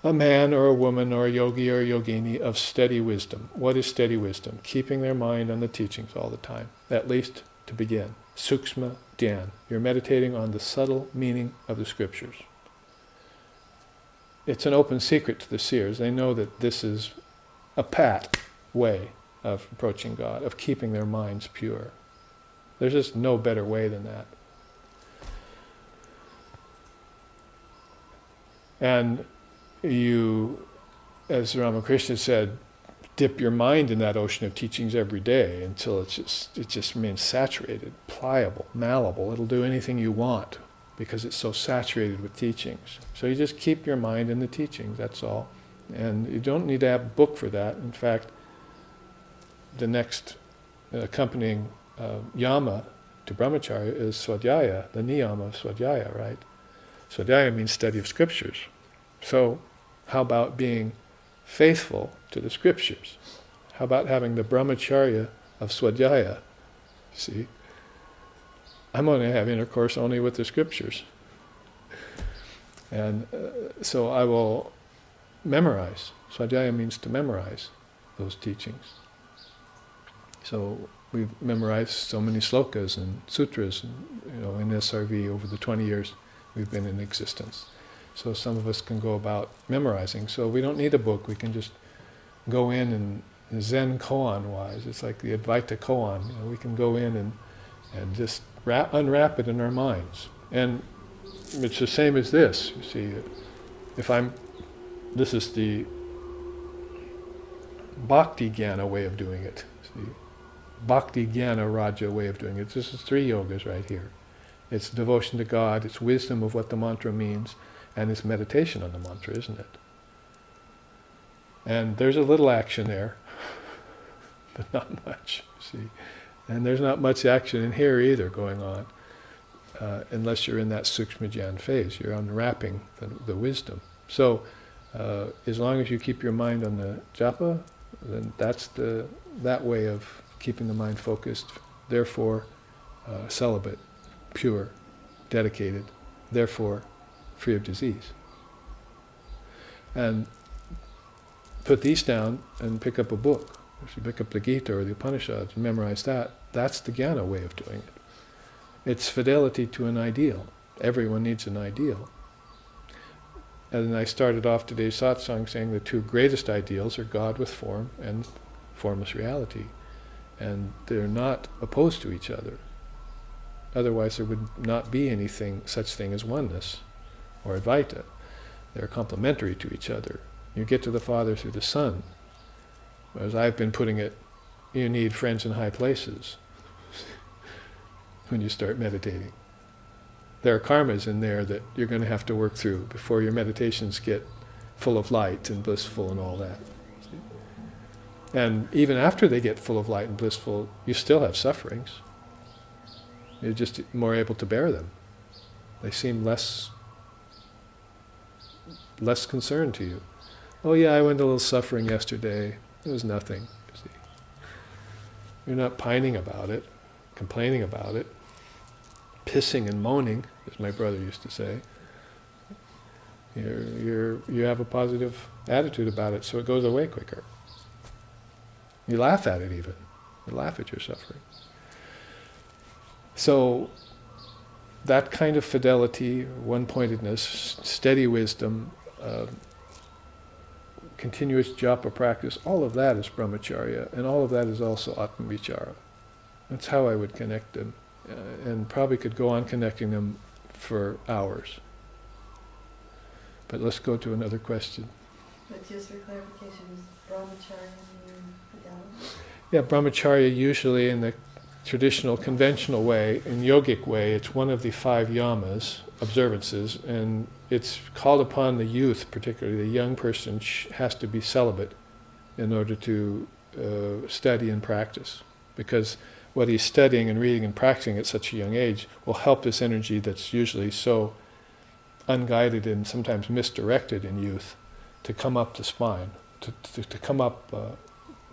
A man or a woman or a yogi or a yogini of steady wisdom. What is steady wisdom? Keeping their mind on the teachings all the time, at least to begin. Sukshma dhyan. You're meditating on the subtle meaning of the scriptures. It's an open secret to the seers. They know that this is a pat way of approaching God, of keeping their minds pure. There's just no better way than that. And you, as Ramakrishna said, dip your mind in that ocean of teachings every day until it just remains saturated, pliable, malleable. It'll do anything you want because it's so saturated with teachings. So you just keep your mind in the teachings, that's all. And you don't need to have a book for that. In fact, the next accompanying yama to brahmacharya is swadhyaya, the niyama of swadhyaya, right? Swadhyaya means study of scriptures. So how about being faithful to the scriptures? How about having the brahmacharya of swadhyaya? See? I'm going to have intercourse only with the scriptures. And so I will memorize. Swadhyaya means to memorize those teachings. So we've memorized so many slokas and sutras, and, in SRV over the 20 years we've been in existence. So some of us can go about memorizing. So we don't need a book. We can just go in and Zen koan-wise, it's like the Advaita koan. We can go in and just unwrap it in our minds. And it's the same as this. You see, this is the Bhakti Jnana way of doing it. See, Bhakti Jnana Raja way of doing it. This is 3 yogas right here. It's devotion to God, it's wisdom of what the mantra means, and it's meditation on the mantra, isn't it? And there's a little action there, but not much, see. And there's not much action in here either going on, unless you're in that sukshma jnana phase. You're unwrapping the wisdom. So, as long as you keep your mind on the japa, then that's that way of keeping the mind focused. Therefore, celibate, pure, dedicated, therefore free of disease. And put these down and pick up a book. If you pick up the Gita or the Upanishads and memorize that, that's the jnana way of doing it. It's fidelity to an ideal. Everyone needs an ideal. And I started off today's satsang saying the 2 greatest ideals are God with form and formless reality. And they're not opposed to each other. Otherwise there would not be such thing as oneness or Advaita. They're complementary to each other. You get to the Father through the Son. As I've been putting it, you need friends in high places when you start meditating. There are karmas in there that you're going to have to work through before your meditations get full of light and blissful and all that. And even after they get full of light and blissful, you still have sufferings. You're just more able to bear them. They seem less concerned to you. Oh yeah, I went a little suffering yesterday. It was nothing. You see. You're not pining about it, complaining about it, pissing and moaning, as my brother used to say. You have a positive attitude about it, so it goes away quicker. You laugh at it even. You laugh at your suffering. So that kind of fidelity, one-pointedness, steady wisdom, continuous japa practice, all of that is brahmacharya, and all of that is also atma-vichara. That's how I would connect them, and probably could go on connecting them for hours. But let's go to another question. But just for clarification, is brahmacharya mean fidelity? Yeah, brahmacharya usually in the traditional, conventional way, in yogic way, it's one of the 5 yamas, observances, and it's called upon the youth, particularly the young person, has to be celibate in order to study and practice. Because what he's studying and reading and practicing at such a young age will help this energy that's usually so unguided and sometimes misdirected in youth to come up the spine, to come up,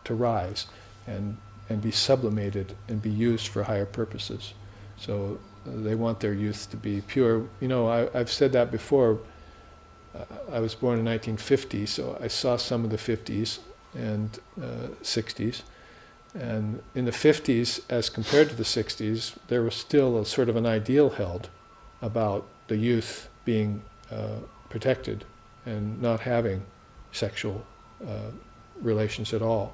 to rise and be sublimated and be used for higher purposes. So they want their youth to be pure. I've said that before. I was born in 1950, so I saw some of the 50s and 60s. And in the 50s, as compared to the 60s, there was still a sort of an ideal held about the youth being protected and not having sexual relations at all.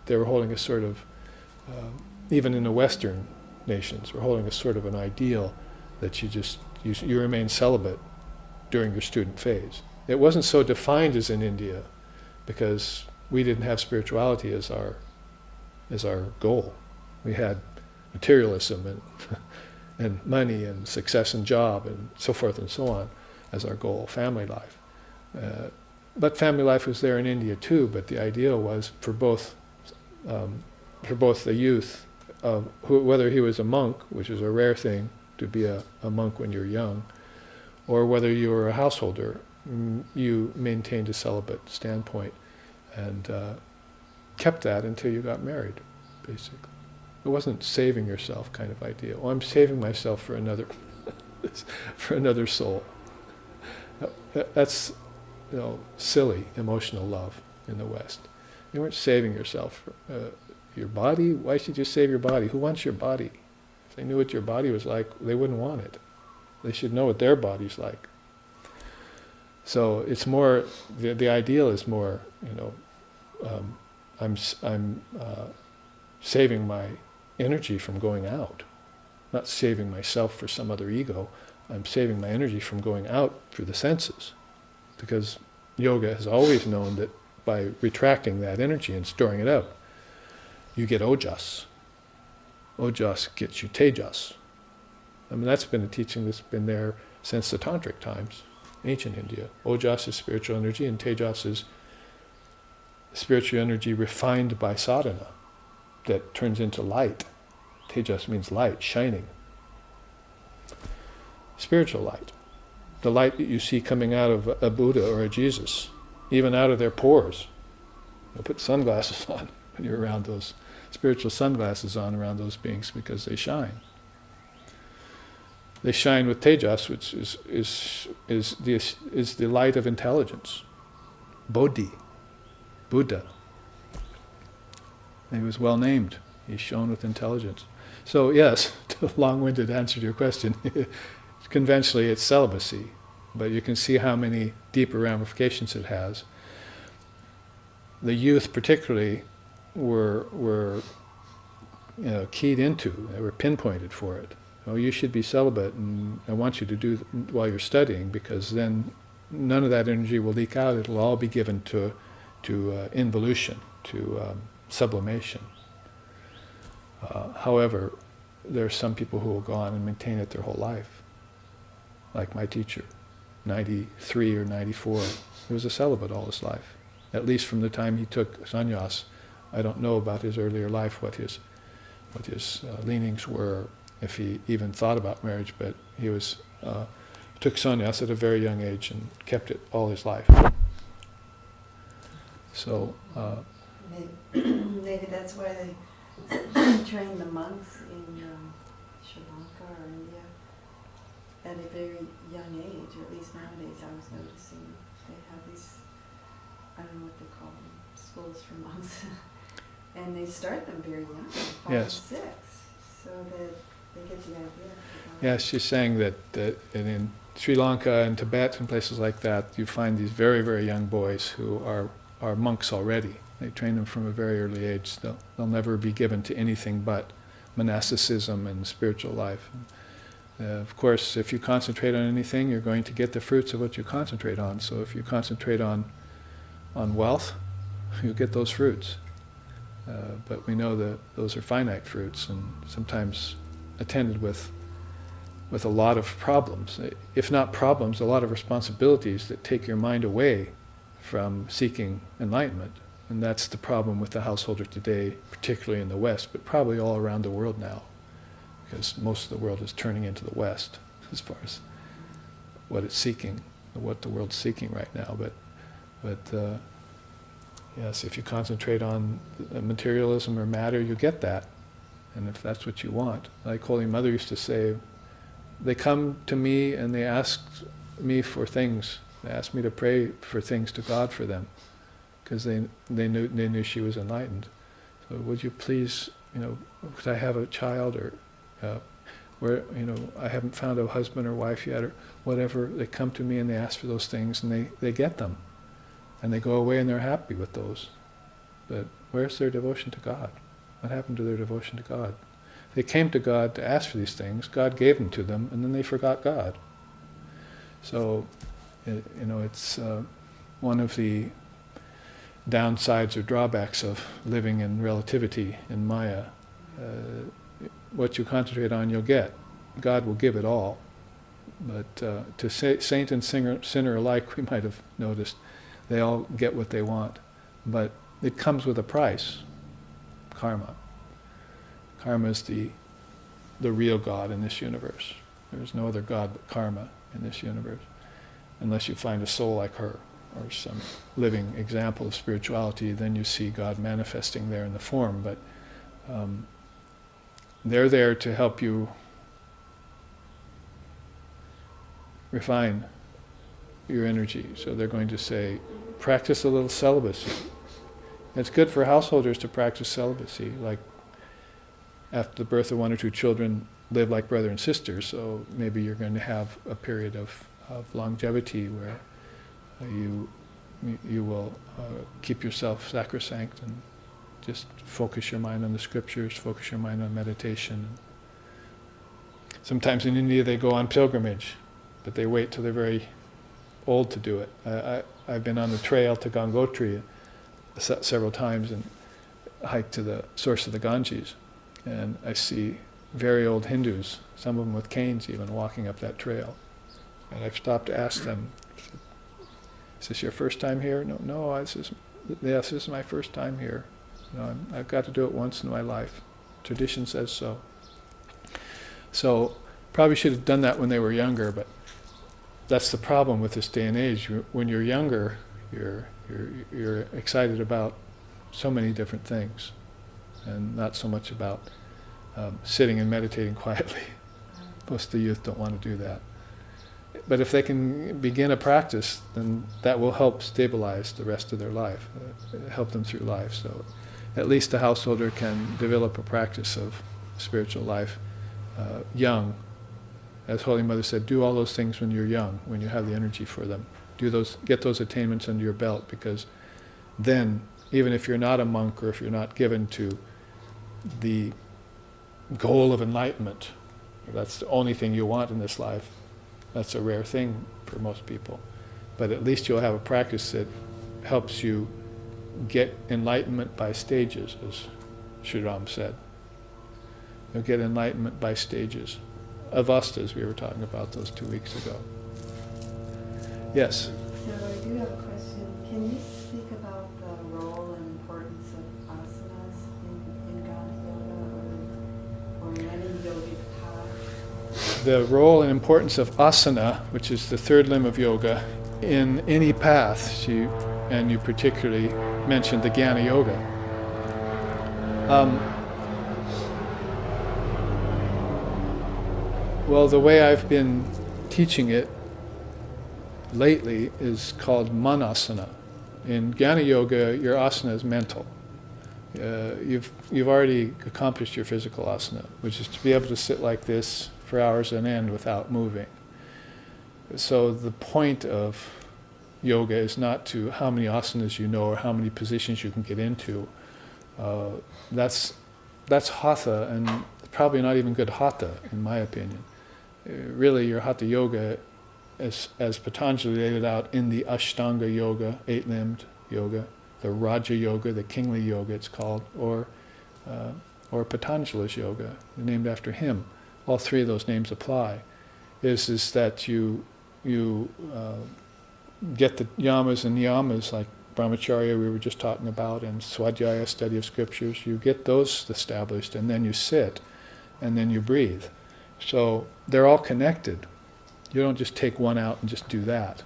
They were holding a sort of, even in the Western nations, we're holding a sort of an ideal that you remain celibate during your student phase. It wasn't so defined as in India, because we didn't have spirituality as our goal. We had materialism and and money and success and job and so forth and so on as our goal, family life. But family life was there in India too, but the ideal was for both the youth, whether he was a monk, which is a rare thing to be a monk when you're young, or whether you were a householder, you maintained a celibate standpoint and kept that until you got married, basically. It wasn't saving yourself kind of idea. Oh, I'm saving myself for another for another soul. That's silly emotional love in the West. You weren't saving yourself for your body. Why should you save your body? Who wants your body? If they knew what your body was like, they wouldn't want it. They should know what their body's like. So it's more, the ideal is more, I'm saving my energy from going out, not saving myself for some other ego. I'm saving my energy from going out through the senses, because yoga has always known that by retracting that energy and storing it out, you get ojas. Ojas gets you tejas. I mean, that's been a teaching that's been there since the tantric times, ancient India. Ojas is spiritual energy, and tejas is spiritual energy refined by sadhana that turns into light. Tejas means light, shining. Spiritual light. The light that you see coming out of a Buddha or a Jesus, even out of their pores. You'll put sunglasses on when you're around those, spiritual sunglasses on around those beings, because they shine. They shine with tejas, which is the light of intelligence. Bodhi, Buddha. He was well named. He's shone with intelligence. So yes, long-winded answer to your question. Conventionally, it's celibacy, but you can see how many deeper ramifications it has. The youth, particularly, were keyed into. They were pinpointed for it. Oh, you should be celibate, and I want you to do while you're studying, because then none of that energy will leak out. It'll all be given to involution, to sublimation. However, there are some people who will go on and maintain it their whole life. Like my teacher, 93 or 94, he was a celibate all his life. At least from the time he took sannyas. I don't know about his earlier life, what his leanings were, if he even thought about marriage, but he took sannyas at a very young age and kept it all his life. So maybe that's why they train the monks in Sri Lanka or India at a very young age, or at least nowadays I was noticing they have these, I don't know what they call them, schools for monks, and they start them very young, 5 Yes. or 6, so that they get the idea. yeah, she's saying that in Sri Lanka and Tibet and places like that, you find these very, very young boys who are monks already. They train them from a very early age. They'll never be given to anything but monasticism and spiritual life. Of course, if you concentrate on anything, you're going to get the fruits of what you concentrate on. So if you concentrate on wealth, you get those fruits. But we know that those are finite fruits, and sometimes attended with a lot of problems. If not problems, a lot of responsibilities that take your mind away from seeking enlightenment. And that's the problem with the householder today, particularly in the West, but probably all around the world now, because most of the world is turning into the West as far as what it's seeking, what the world's seeking right now. But yes, if you concentrate on materialism or matter, you get that. And if that's what you want, like Holy Mother used to say, they come to me and they ask me for things. They asked me to pray for things to God for them, because they knew she was enlightened. So would you please, could I have a child, or where I haven't found a husband or wife yet, or whatever. They come to me and they ask for those things, and they get them, and they go away and they're happy with those. But where's their devotion to God? What happened to their devotion to God? They came to God to ask for these things. God gave them to them, and then they forgot God. So It's one of the downsides or drawbacks of living in relativity in Maya. What you concentrate on, you'll get. God will give it all. But to saint and sinner alike, we might have noticed, they all get what they want. But it comes with a price, karma. Karma is the real God in this universe. There's no other God but karma in this universe, unless you find a soul like her, or some living example of spirituality. Then you see God manifesting there in the form. But they're there to help you refine your energy. So they're going to say, practice a little celibacy. It's good for householders to practice celibacy. Like, after the birth of one or two children, live like brother and sister. So maybe you're going to have a period of longevity where you will keep yourself sacrosanct and just focus your mind on the scriptures, focus your mind on meditation. Sometimes in India they go on pilgrimage, but they wait till they're very old to do it. I've been on the trail to Gangotri several times and hiked to the source of the Ganges, and I see very old Hindus, some of them with canes even, walking up that trail. And I've stopped to ask them, is this your first time here? No, yes, this is my first time here. I've got to do it once in my life. Tradition says so. So probably should have done that when they were younger, but that's the problem with this day and age. When you're younger, you're excited about so many different things, and not so much about sitting and meditating quietly. Most of the youth don't want to do that. But if they can begin a practice, then that will help stabilize the rest of their life, help them through life. So at least a householder can develop a practice of spiritual life young. As Holy Mother said, do all those things when you're young, when you have the energy for them. Get those attainments under your belt, because then, even if you're not a monk or if you're not given to the goal of enlightenment, if that's the only thing you want in this life, that's a rare thing for most people. But at least you'll have a practice that helps you get enlightenment by stages, as Sri Ram said. You'll get enlightenment by stages. Avastas, we were talking about those 2 weeks ago. Yes? So I do have a question. Can you speak about the role and importance of asanas in Ghana Yoga or in any yogic path? The role and importance of asana, which is the third limb of yoga, in any path, and you particularly mentioned the Jnana Yoga. Well, the way I've been teaching it lately is called manasana. In Jnana Yoga, your asana is mental. You've already accomplished your physical asana, which is to be able to sit like this for hours on end without moving. So the point of yoga is not to how many asanas you know or how many positions you can get into. That's hatha, and probably not even good hatha, in my opinion. Really, your hatha yoga, as Patanjali laid it out in the Ashtanga yoga, 8-limbed yoga, the Raja yoga, the kingly yoga it's called, or Patanjali's yoga, named after him. All three of those names apply. Is that you get the yamas and niyamas, like brahmacharya we were just talking about, and swadhyaya, study of scriptures. You get those established, and then you sit, and then you breathe. So they're all connected. You don't just take one out and just do that.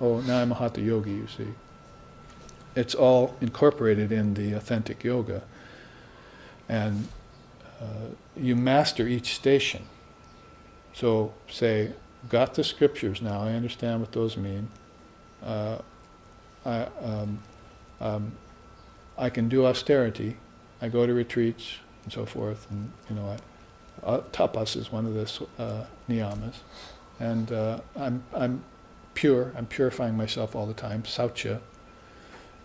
Oh, now I'm a hatha yogi, you see. It's all incorporated in the authentic yoga. And you master each station. So say, got the scriptures now, I understand what those mean. I can do austerity. I go to retreats and so forth, and tapas is one of the niyamas, and I'm pure. I'm purifying myself all the time. Saucha,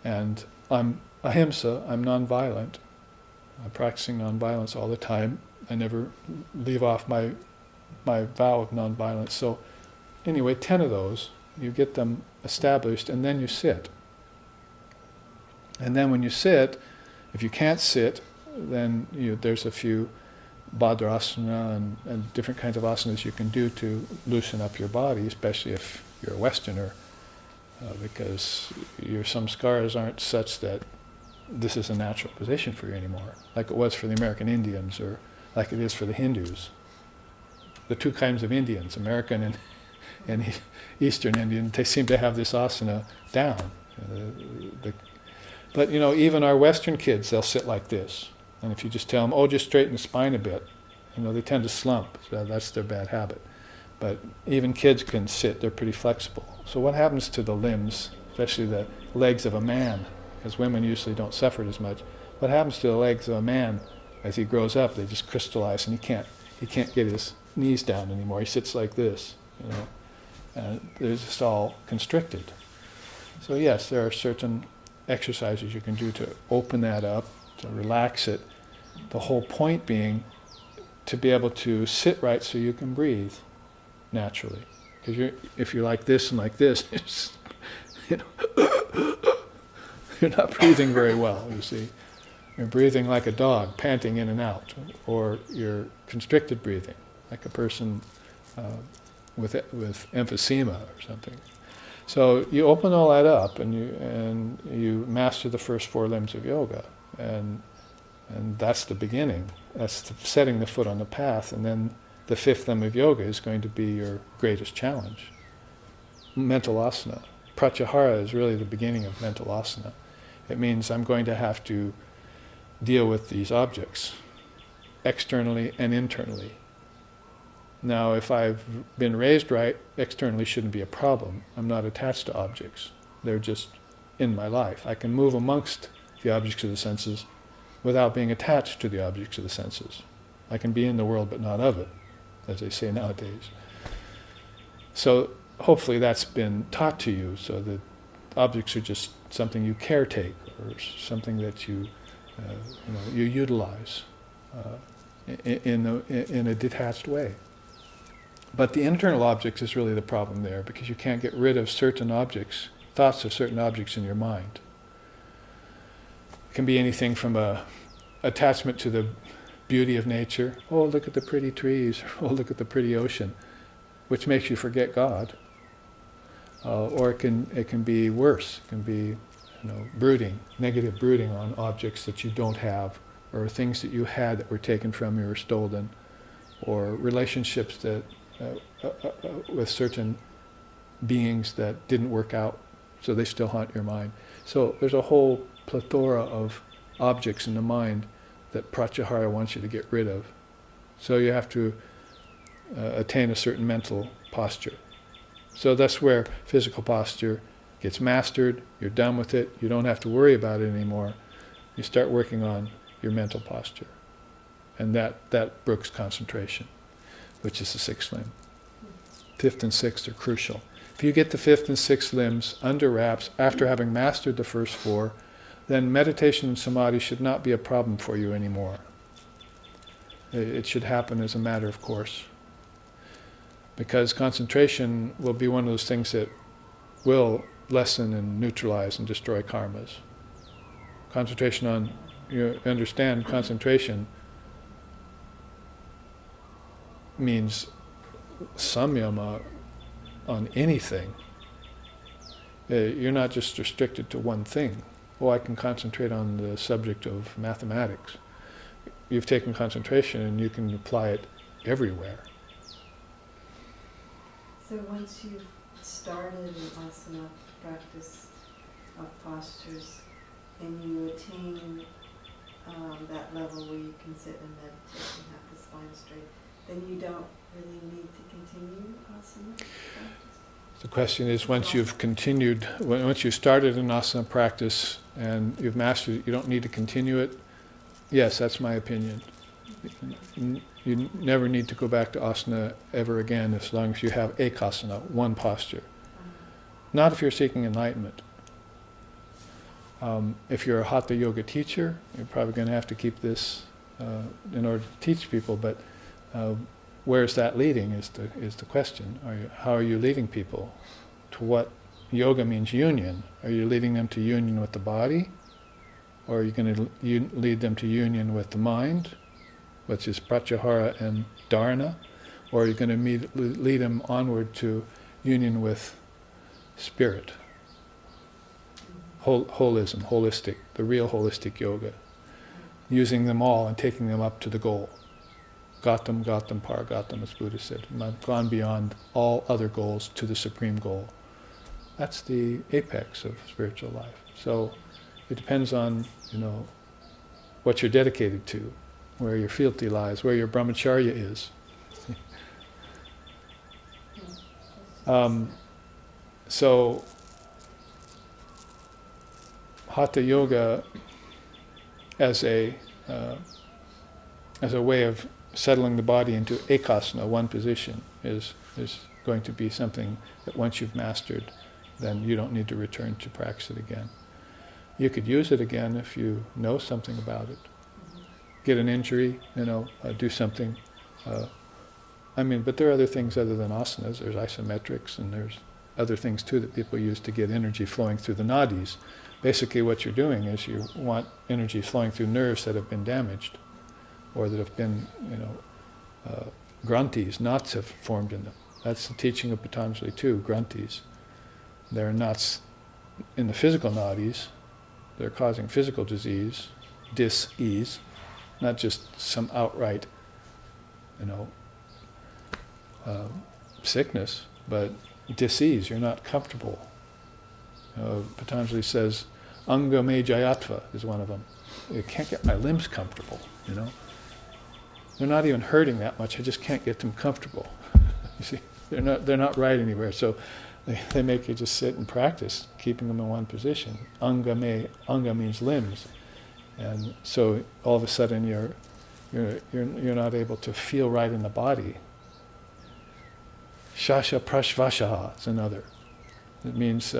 and I'm ahimsa. I'm nonviolent. I'm practicing nonviolence all the time. I never leave off my vow of nonviolence. So anyway, 10 of those, You get them established, and then you sit. And then when you sit, if you can't sit, then there's a few Bhadrasana and different kinds of asanas you can do to loosen up your body, especially if you're a Westerner, because your samskaras aren't such that this is a natural position for you anymore, like it was for the American Indians or like it is for the Hindus. The two kinds of Indians, American and Eastern Indian, they seem to have this asana down. But even our Western kids, they'll sit like this. And if you just tell them, just straighten the spine a bit, they tend to slump. So that's their bad habit. But even kids can sit, they're pretty flexible. So what happens to the limbs, especially the legs of a man, because women usually don't suffer it as much, what happens to the legs of a man as he grows up? They just crystallize, and he can't get his knees down anymore. He sits like this, and they're just all constricted. So yes, there are certain exercises you can do to open that up, to relax it. The whole point being to be able to sit right so you can breathe naturally. Because if you're like this and like this, you're not breathing very well, you see. You're breathing like a dog, panting in and out, or you're constricted breathing, like a person with emphysema or something. So you open all that up, and you master the first 4 limbs of yoga, and that's the beginning. That's setting the foot on the path, and then the 5th limb of yoga is going to be your greatest challenge. Mental asana. Pratyahara is really the beginning of mental asana. It means I'm going to have to deal with these objects, externally and internally. Now, if I've been raised right, externally shouldn't be a problem. I'm not attached to objects. They're just in my life. I can move amongst the objects of the senses without being attached to the objects of the senses. I can be in the world but not of it, as they say nowadays. So hopefully that's been taught to you, so that objects are just something you caretake, or something that you utilize in a detached way. But the internal objects is really the problem there, because you can't get rid of certain objects, thoughts of certain objects in your mind. It can be anything from a attachment to the beauty of nature. Oh, look at the pretty trees. Oh, look at the pretty ocean, which makes you forget God. Or it can be worse. It can be brooding, negative brooding on objects that you don't have, or things that you had that were taken from you or stolen, or relationships that with certain beings that didn't work out, so they still haunt your mind. So there's a whole plethora of objects in the mind that Pratyahara wants you to get rid of. So you have to attain a certain mental posture. So that's where physical posture gets mastered. You're done with it. You don't have to worry about it anymore. You start working on your mental posture. And that brooks concentration, which is the 6th limb. 5th and 6th are crucial. If you get the 5th and 6th limbs under wraps after having mastered the first 4, then meditation and samadhi should not be a problem for you anymore. It should happen as a matter of course. Because concentration will be one of those things that will lessen and neutralize and destroy karmas. Concentration on, you understand, concentration means samyama on anything. You're not just restricted to one thing. Oh, I can concentrate on the subject of mathematics. You've taken concentration and you can apply it everywhere. So once you've started an asana practice of postures, and you attain that level where you can sit and meditate and have the spine straight, then you don't really need to continue asana practice? The question is, once you've continued, once you've started an asana practice and you've mastered it, you don't need to continue it? Yes, that's my opinion. You never need to go back to asana ever again as long as you have ekasana, one posture. Not if you're seeking enlightenment. If you're a Hatha yoga teacher, you're probably going to have to keep this in order to teach people, but where's that leading is the question. How are you leading people to what yoga means union. Are you leading them to union with the body? Or are you going to lead them to union with the mind, which is pratyahara and dharana? Or are you going to lead them onward to union with spirit? Holism, holistic, the real holistic yoga. Using them all and taking them up to the goal. Gatam, Gatam, Paragatam, as Buddha said. I've gone beyond all other goals to the supreme goal. That's the apex of spiritual life. So it depends on, what you're dedicated to, where your fealty lies, where your brahmacharya is. So Hatha Yoga as a way of settling the body into ekasana, one position, is going to be something that once you've mastered, then you don't need to return to practice it again. You could use it again if you know something about it. Get an injury, do something. But there are other things other than asanas. There's isometrics and there's other things too that people use to get energy flowing through the nadis. Basically what you're doing is you want energy flowing through nerves that have been damaged or that have been, granthis, knots have formed in them. That's the teaching of Patanjali too, granthis. There are knots in the physical nadis. They're causing physical disease, dis-ease, not just some outright, sickness, but dis-ease. You're not comfortable. Patanjali says, Anga me jayatva is one of them. I can't get my limbs comfortable, They're not even hurting that much. I just can't get them comfortable. You see, they're not right anywhere. So they make you just sit and practice, keeping them in one position. Anga means limbs, and so all of a sudden you're not able to feel right in the body. Shasha prashvasha is another. It means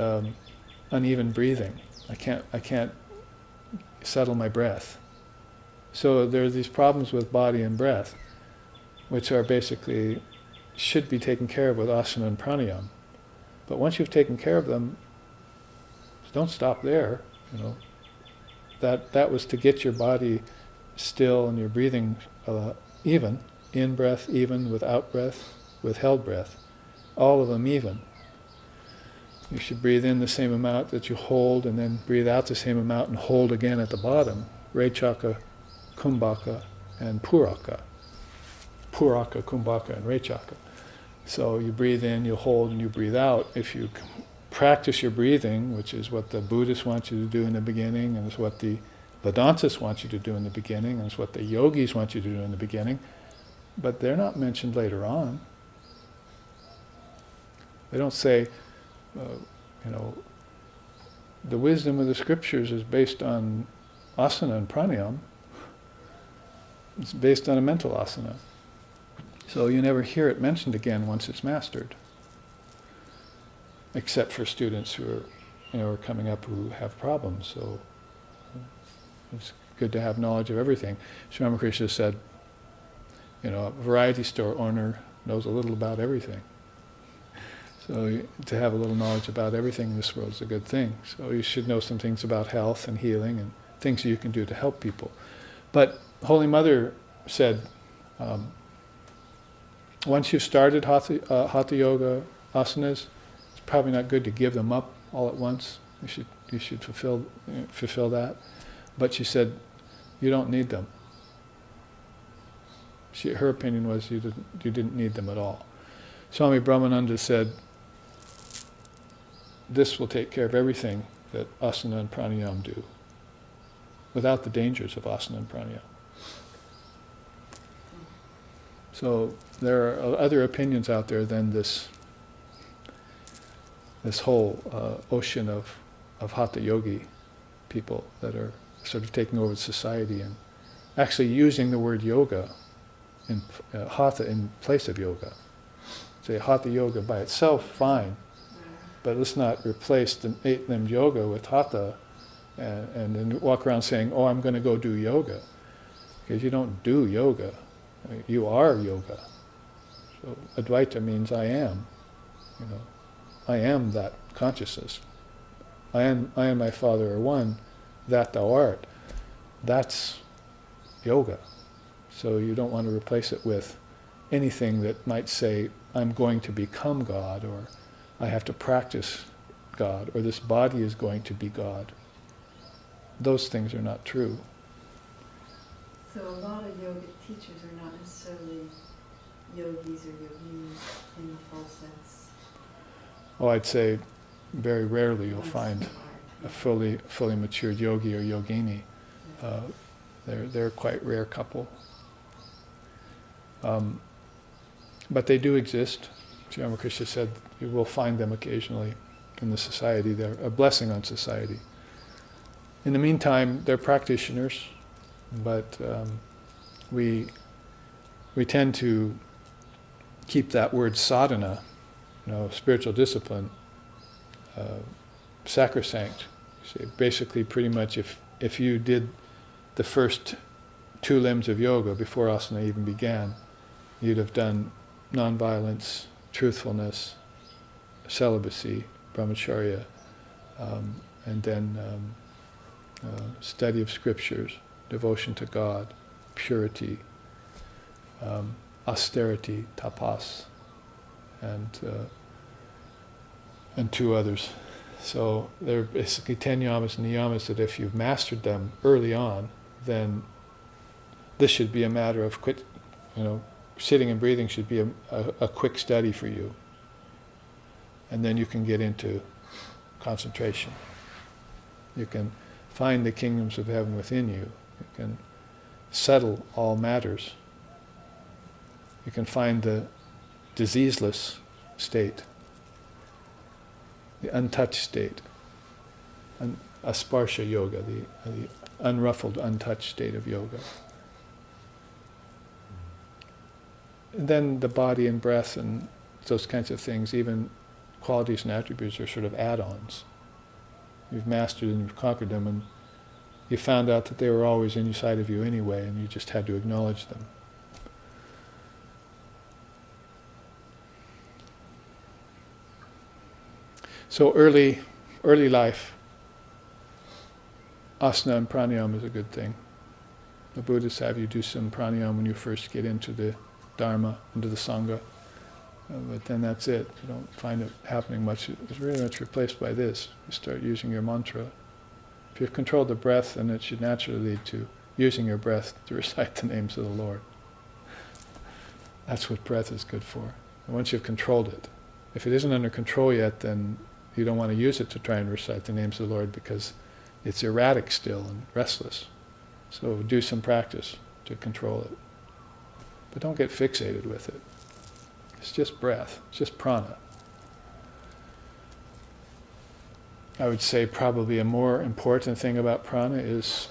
uneven breathing. I can't settle my breath. So there are these problems with body and breath, which are basically should be taken care of with asana and pranayama. But once you've taken care of them, don't stop there. That was to get your body still and your breathing even, in breath even, with out breath, with held breath, all of them even. You should breathe in the same amount that you hold, and then breathe out the same amount and hold again at the bottom. Rechaka, Kumbhaka, and Puraka. Puraka, Kumbhaka, and Rechaka. So you breathe in, you hold, and you breathe out. If you practice your breathing, which is what the Buddhists want you to do in the beginning, and is what the Vedantists want you to do in the beginning, and is what the yogis want you to do in the beginning, but they're not mentioned later on. They don't say, the wisdom of the scriptures is based on asana and pranayama. It's based on a mental asana. So you never hear it mentioned again once it's mastered. Except for students who are coming up who have problems. So it's good to have knowledge of everything. Sri Ramakrishna said, a variety store owner knows a little about everything. So to have a little knowledge about everything in this world is a good thing. So you should know some things about health and healing and things you can do to help people. But Holy Mother said, once you've started Hatha Yoga asanas, it's probably not good to give them up all at once. You should fulfill that. But she said, you don't need them. Her opinion was you didn't need them at all. Swami Brahmananda said, this will take care of everything that asana and pranayama do, without the dangers of asana and pranayama. So there are other opinions out there than this whole ocean of Hatha Yogi people that are sort of taking over society and actually using the word yoga in Hatha in place of yoga. Say Hatha Yoga by itself, fine, but let's not replace the eight-limbed yoga with Hatha and then walk around saying, oh, I'm going to go do yoga. Because you don't do yoga. You are yoga. So Advaita means I am. I am that consciousness. I and my Father are one, that thou art. That's yoga. So you don't want to replace it with anything that might say, I'm going to become God, or I have to practice God, or this body is going to be God. Those things are not true. So a lot of yogic teachers are not necessarily yogis or yoginis in the full sense. Oh, I'd say very rarely you'll Most find are, a fully matured yogi or yogini. yeah. They're quite rare couple. But they do exist. Sri Ramakrishna said you will find them occasionally in the society. They're a blessing on society. In the meantime, they're practitioners, but we tend to keep that word sadhana, spiritual discipline, sacrosanct. So basically, pretty much, if you did the first 2 limbs of yoga before asana even began, you'd have done nonviolence, truthfulness, celibacy, brahmacharya, and then study of scriptures, devotion to God, purity, austerity, tapas, and 2 others. So there are basically 10 yamas and niyamas that if you've mastered them early on, then this should be a matter of sitting and breathing should be a quick study for you. And then you can get into concentration. You can find the kingdoms of heaven within you. You can settle all matters. You can find the diseaseless state, the untouched state, asparsha yoga, the unruffled, untouched state of yoga. And then the body and breath and those kinds of things, even qualities and attributes, are sort of add-ons. You've mastered and you've conquered them, and you found out that they were always inside of you anyway, and you just had to acknowledge them. So early life, asana and pranayama is a good thing. The Buddhists have you do some pranayama when you first get into the Dharma, into the Sangha. But then that's it. You don't find it happening much. It's really much replaced by this. You start using your mantra. If you've controlled the breath, then it should naturally lead to using your breath to recite the names of the Lord. That's what breath is good for. And once you've controlled it. If it isn't under control yet, then you don't want to use it to try and recite the names of the Lord because it's erratic still and restless. So do some practice to control it. But don't get fixated with it. It's just breath. It's just prana. I would say probably a more important thing about prana is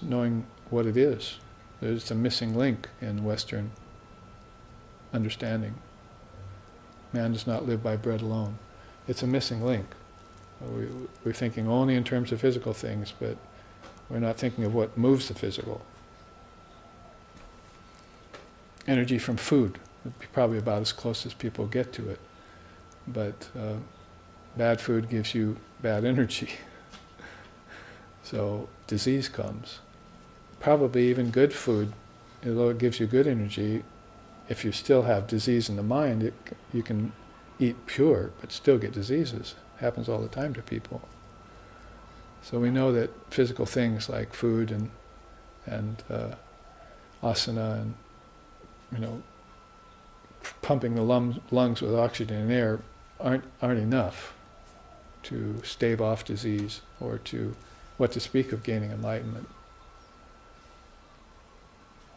knowing what it is. There's a missing link in Western understanding. Man does not live by bread alone. It's a missing link. We're thinking only in terms of physical things, but we're not thinking of what moves the physical. Energy from food would be probably about as close as people get to it. But bad food gives you bad energy. So disease comes. Probably even good food, although it gives you good energy, if you still have disease in the mind, you can eat pure but still get diseases. It happens all the time to people. So we know that physical things like food and asana and pumping the lungs with oxygen and air aren't enough to stave off disease or to what to speak of gaining enlightenment.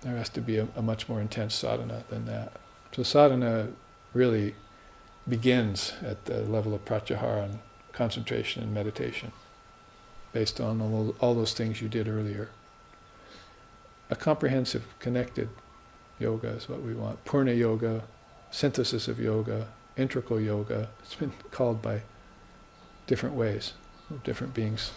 There has to be a much more intense sadhana than that. So sadhana really begins at the level of pratyahara and concentration and meditation, based on all those things you did earlier. A comprehensive, connected yoga is what we want. Purna yoga, synthesis of yoga, integral yoga. It's been called by different ways, different beings.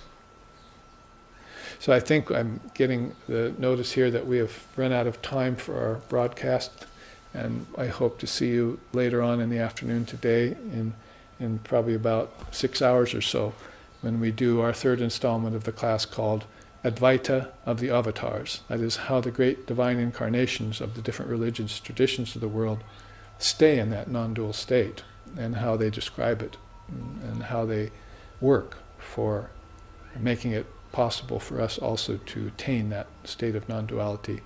So I think I'm getting the notice here that we have run out of time for our broadcast, and I hope to see you later on in the afternoon today in in probably about 6 hours or so when we do our third installment of the class called Advaita of the Avatars. That is how the great divine incarnations of the different religious traditions of the world stay in that non-dual state, and how they describe it, and how they work for making it possible for us also to attain that state of non-duality.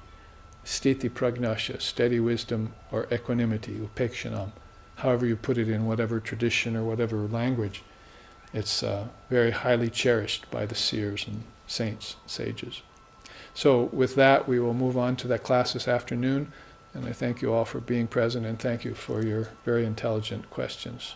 Sthiti pragnasya, steady wisdom, or equanimity, upekshanam, however you put it in whatever tradition or whatever language. It's very highly cherished by the seers and saints, sages. So with that, we will move on to that class this afternoon, and I thank you all for being present, and thank you for your very intelligent questions.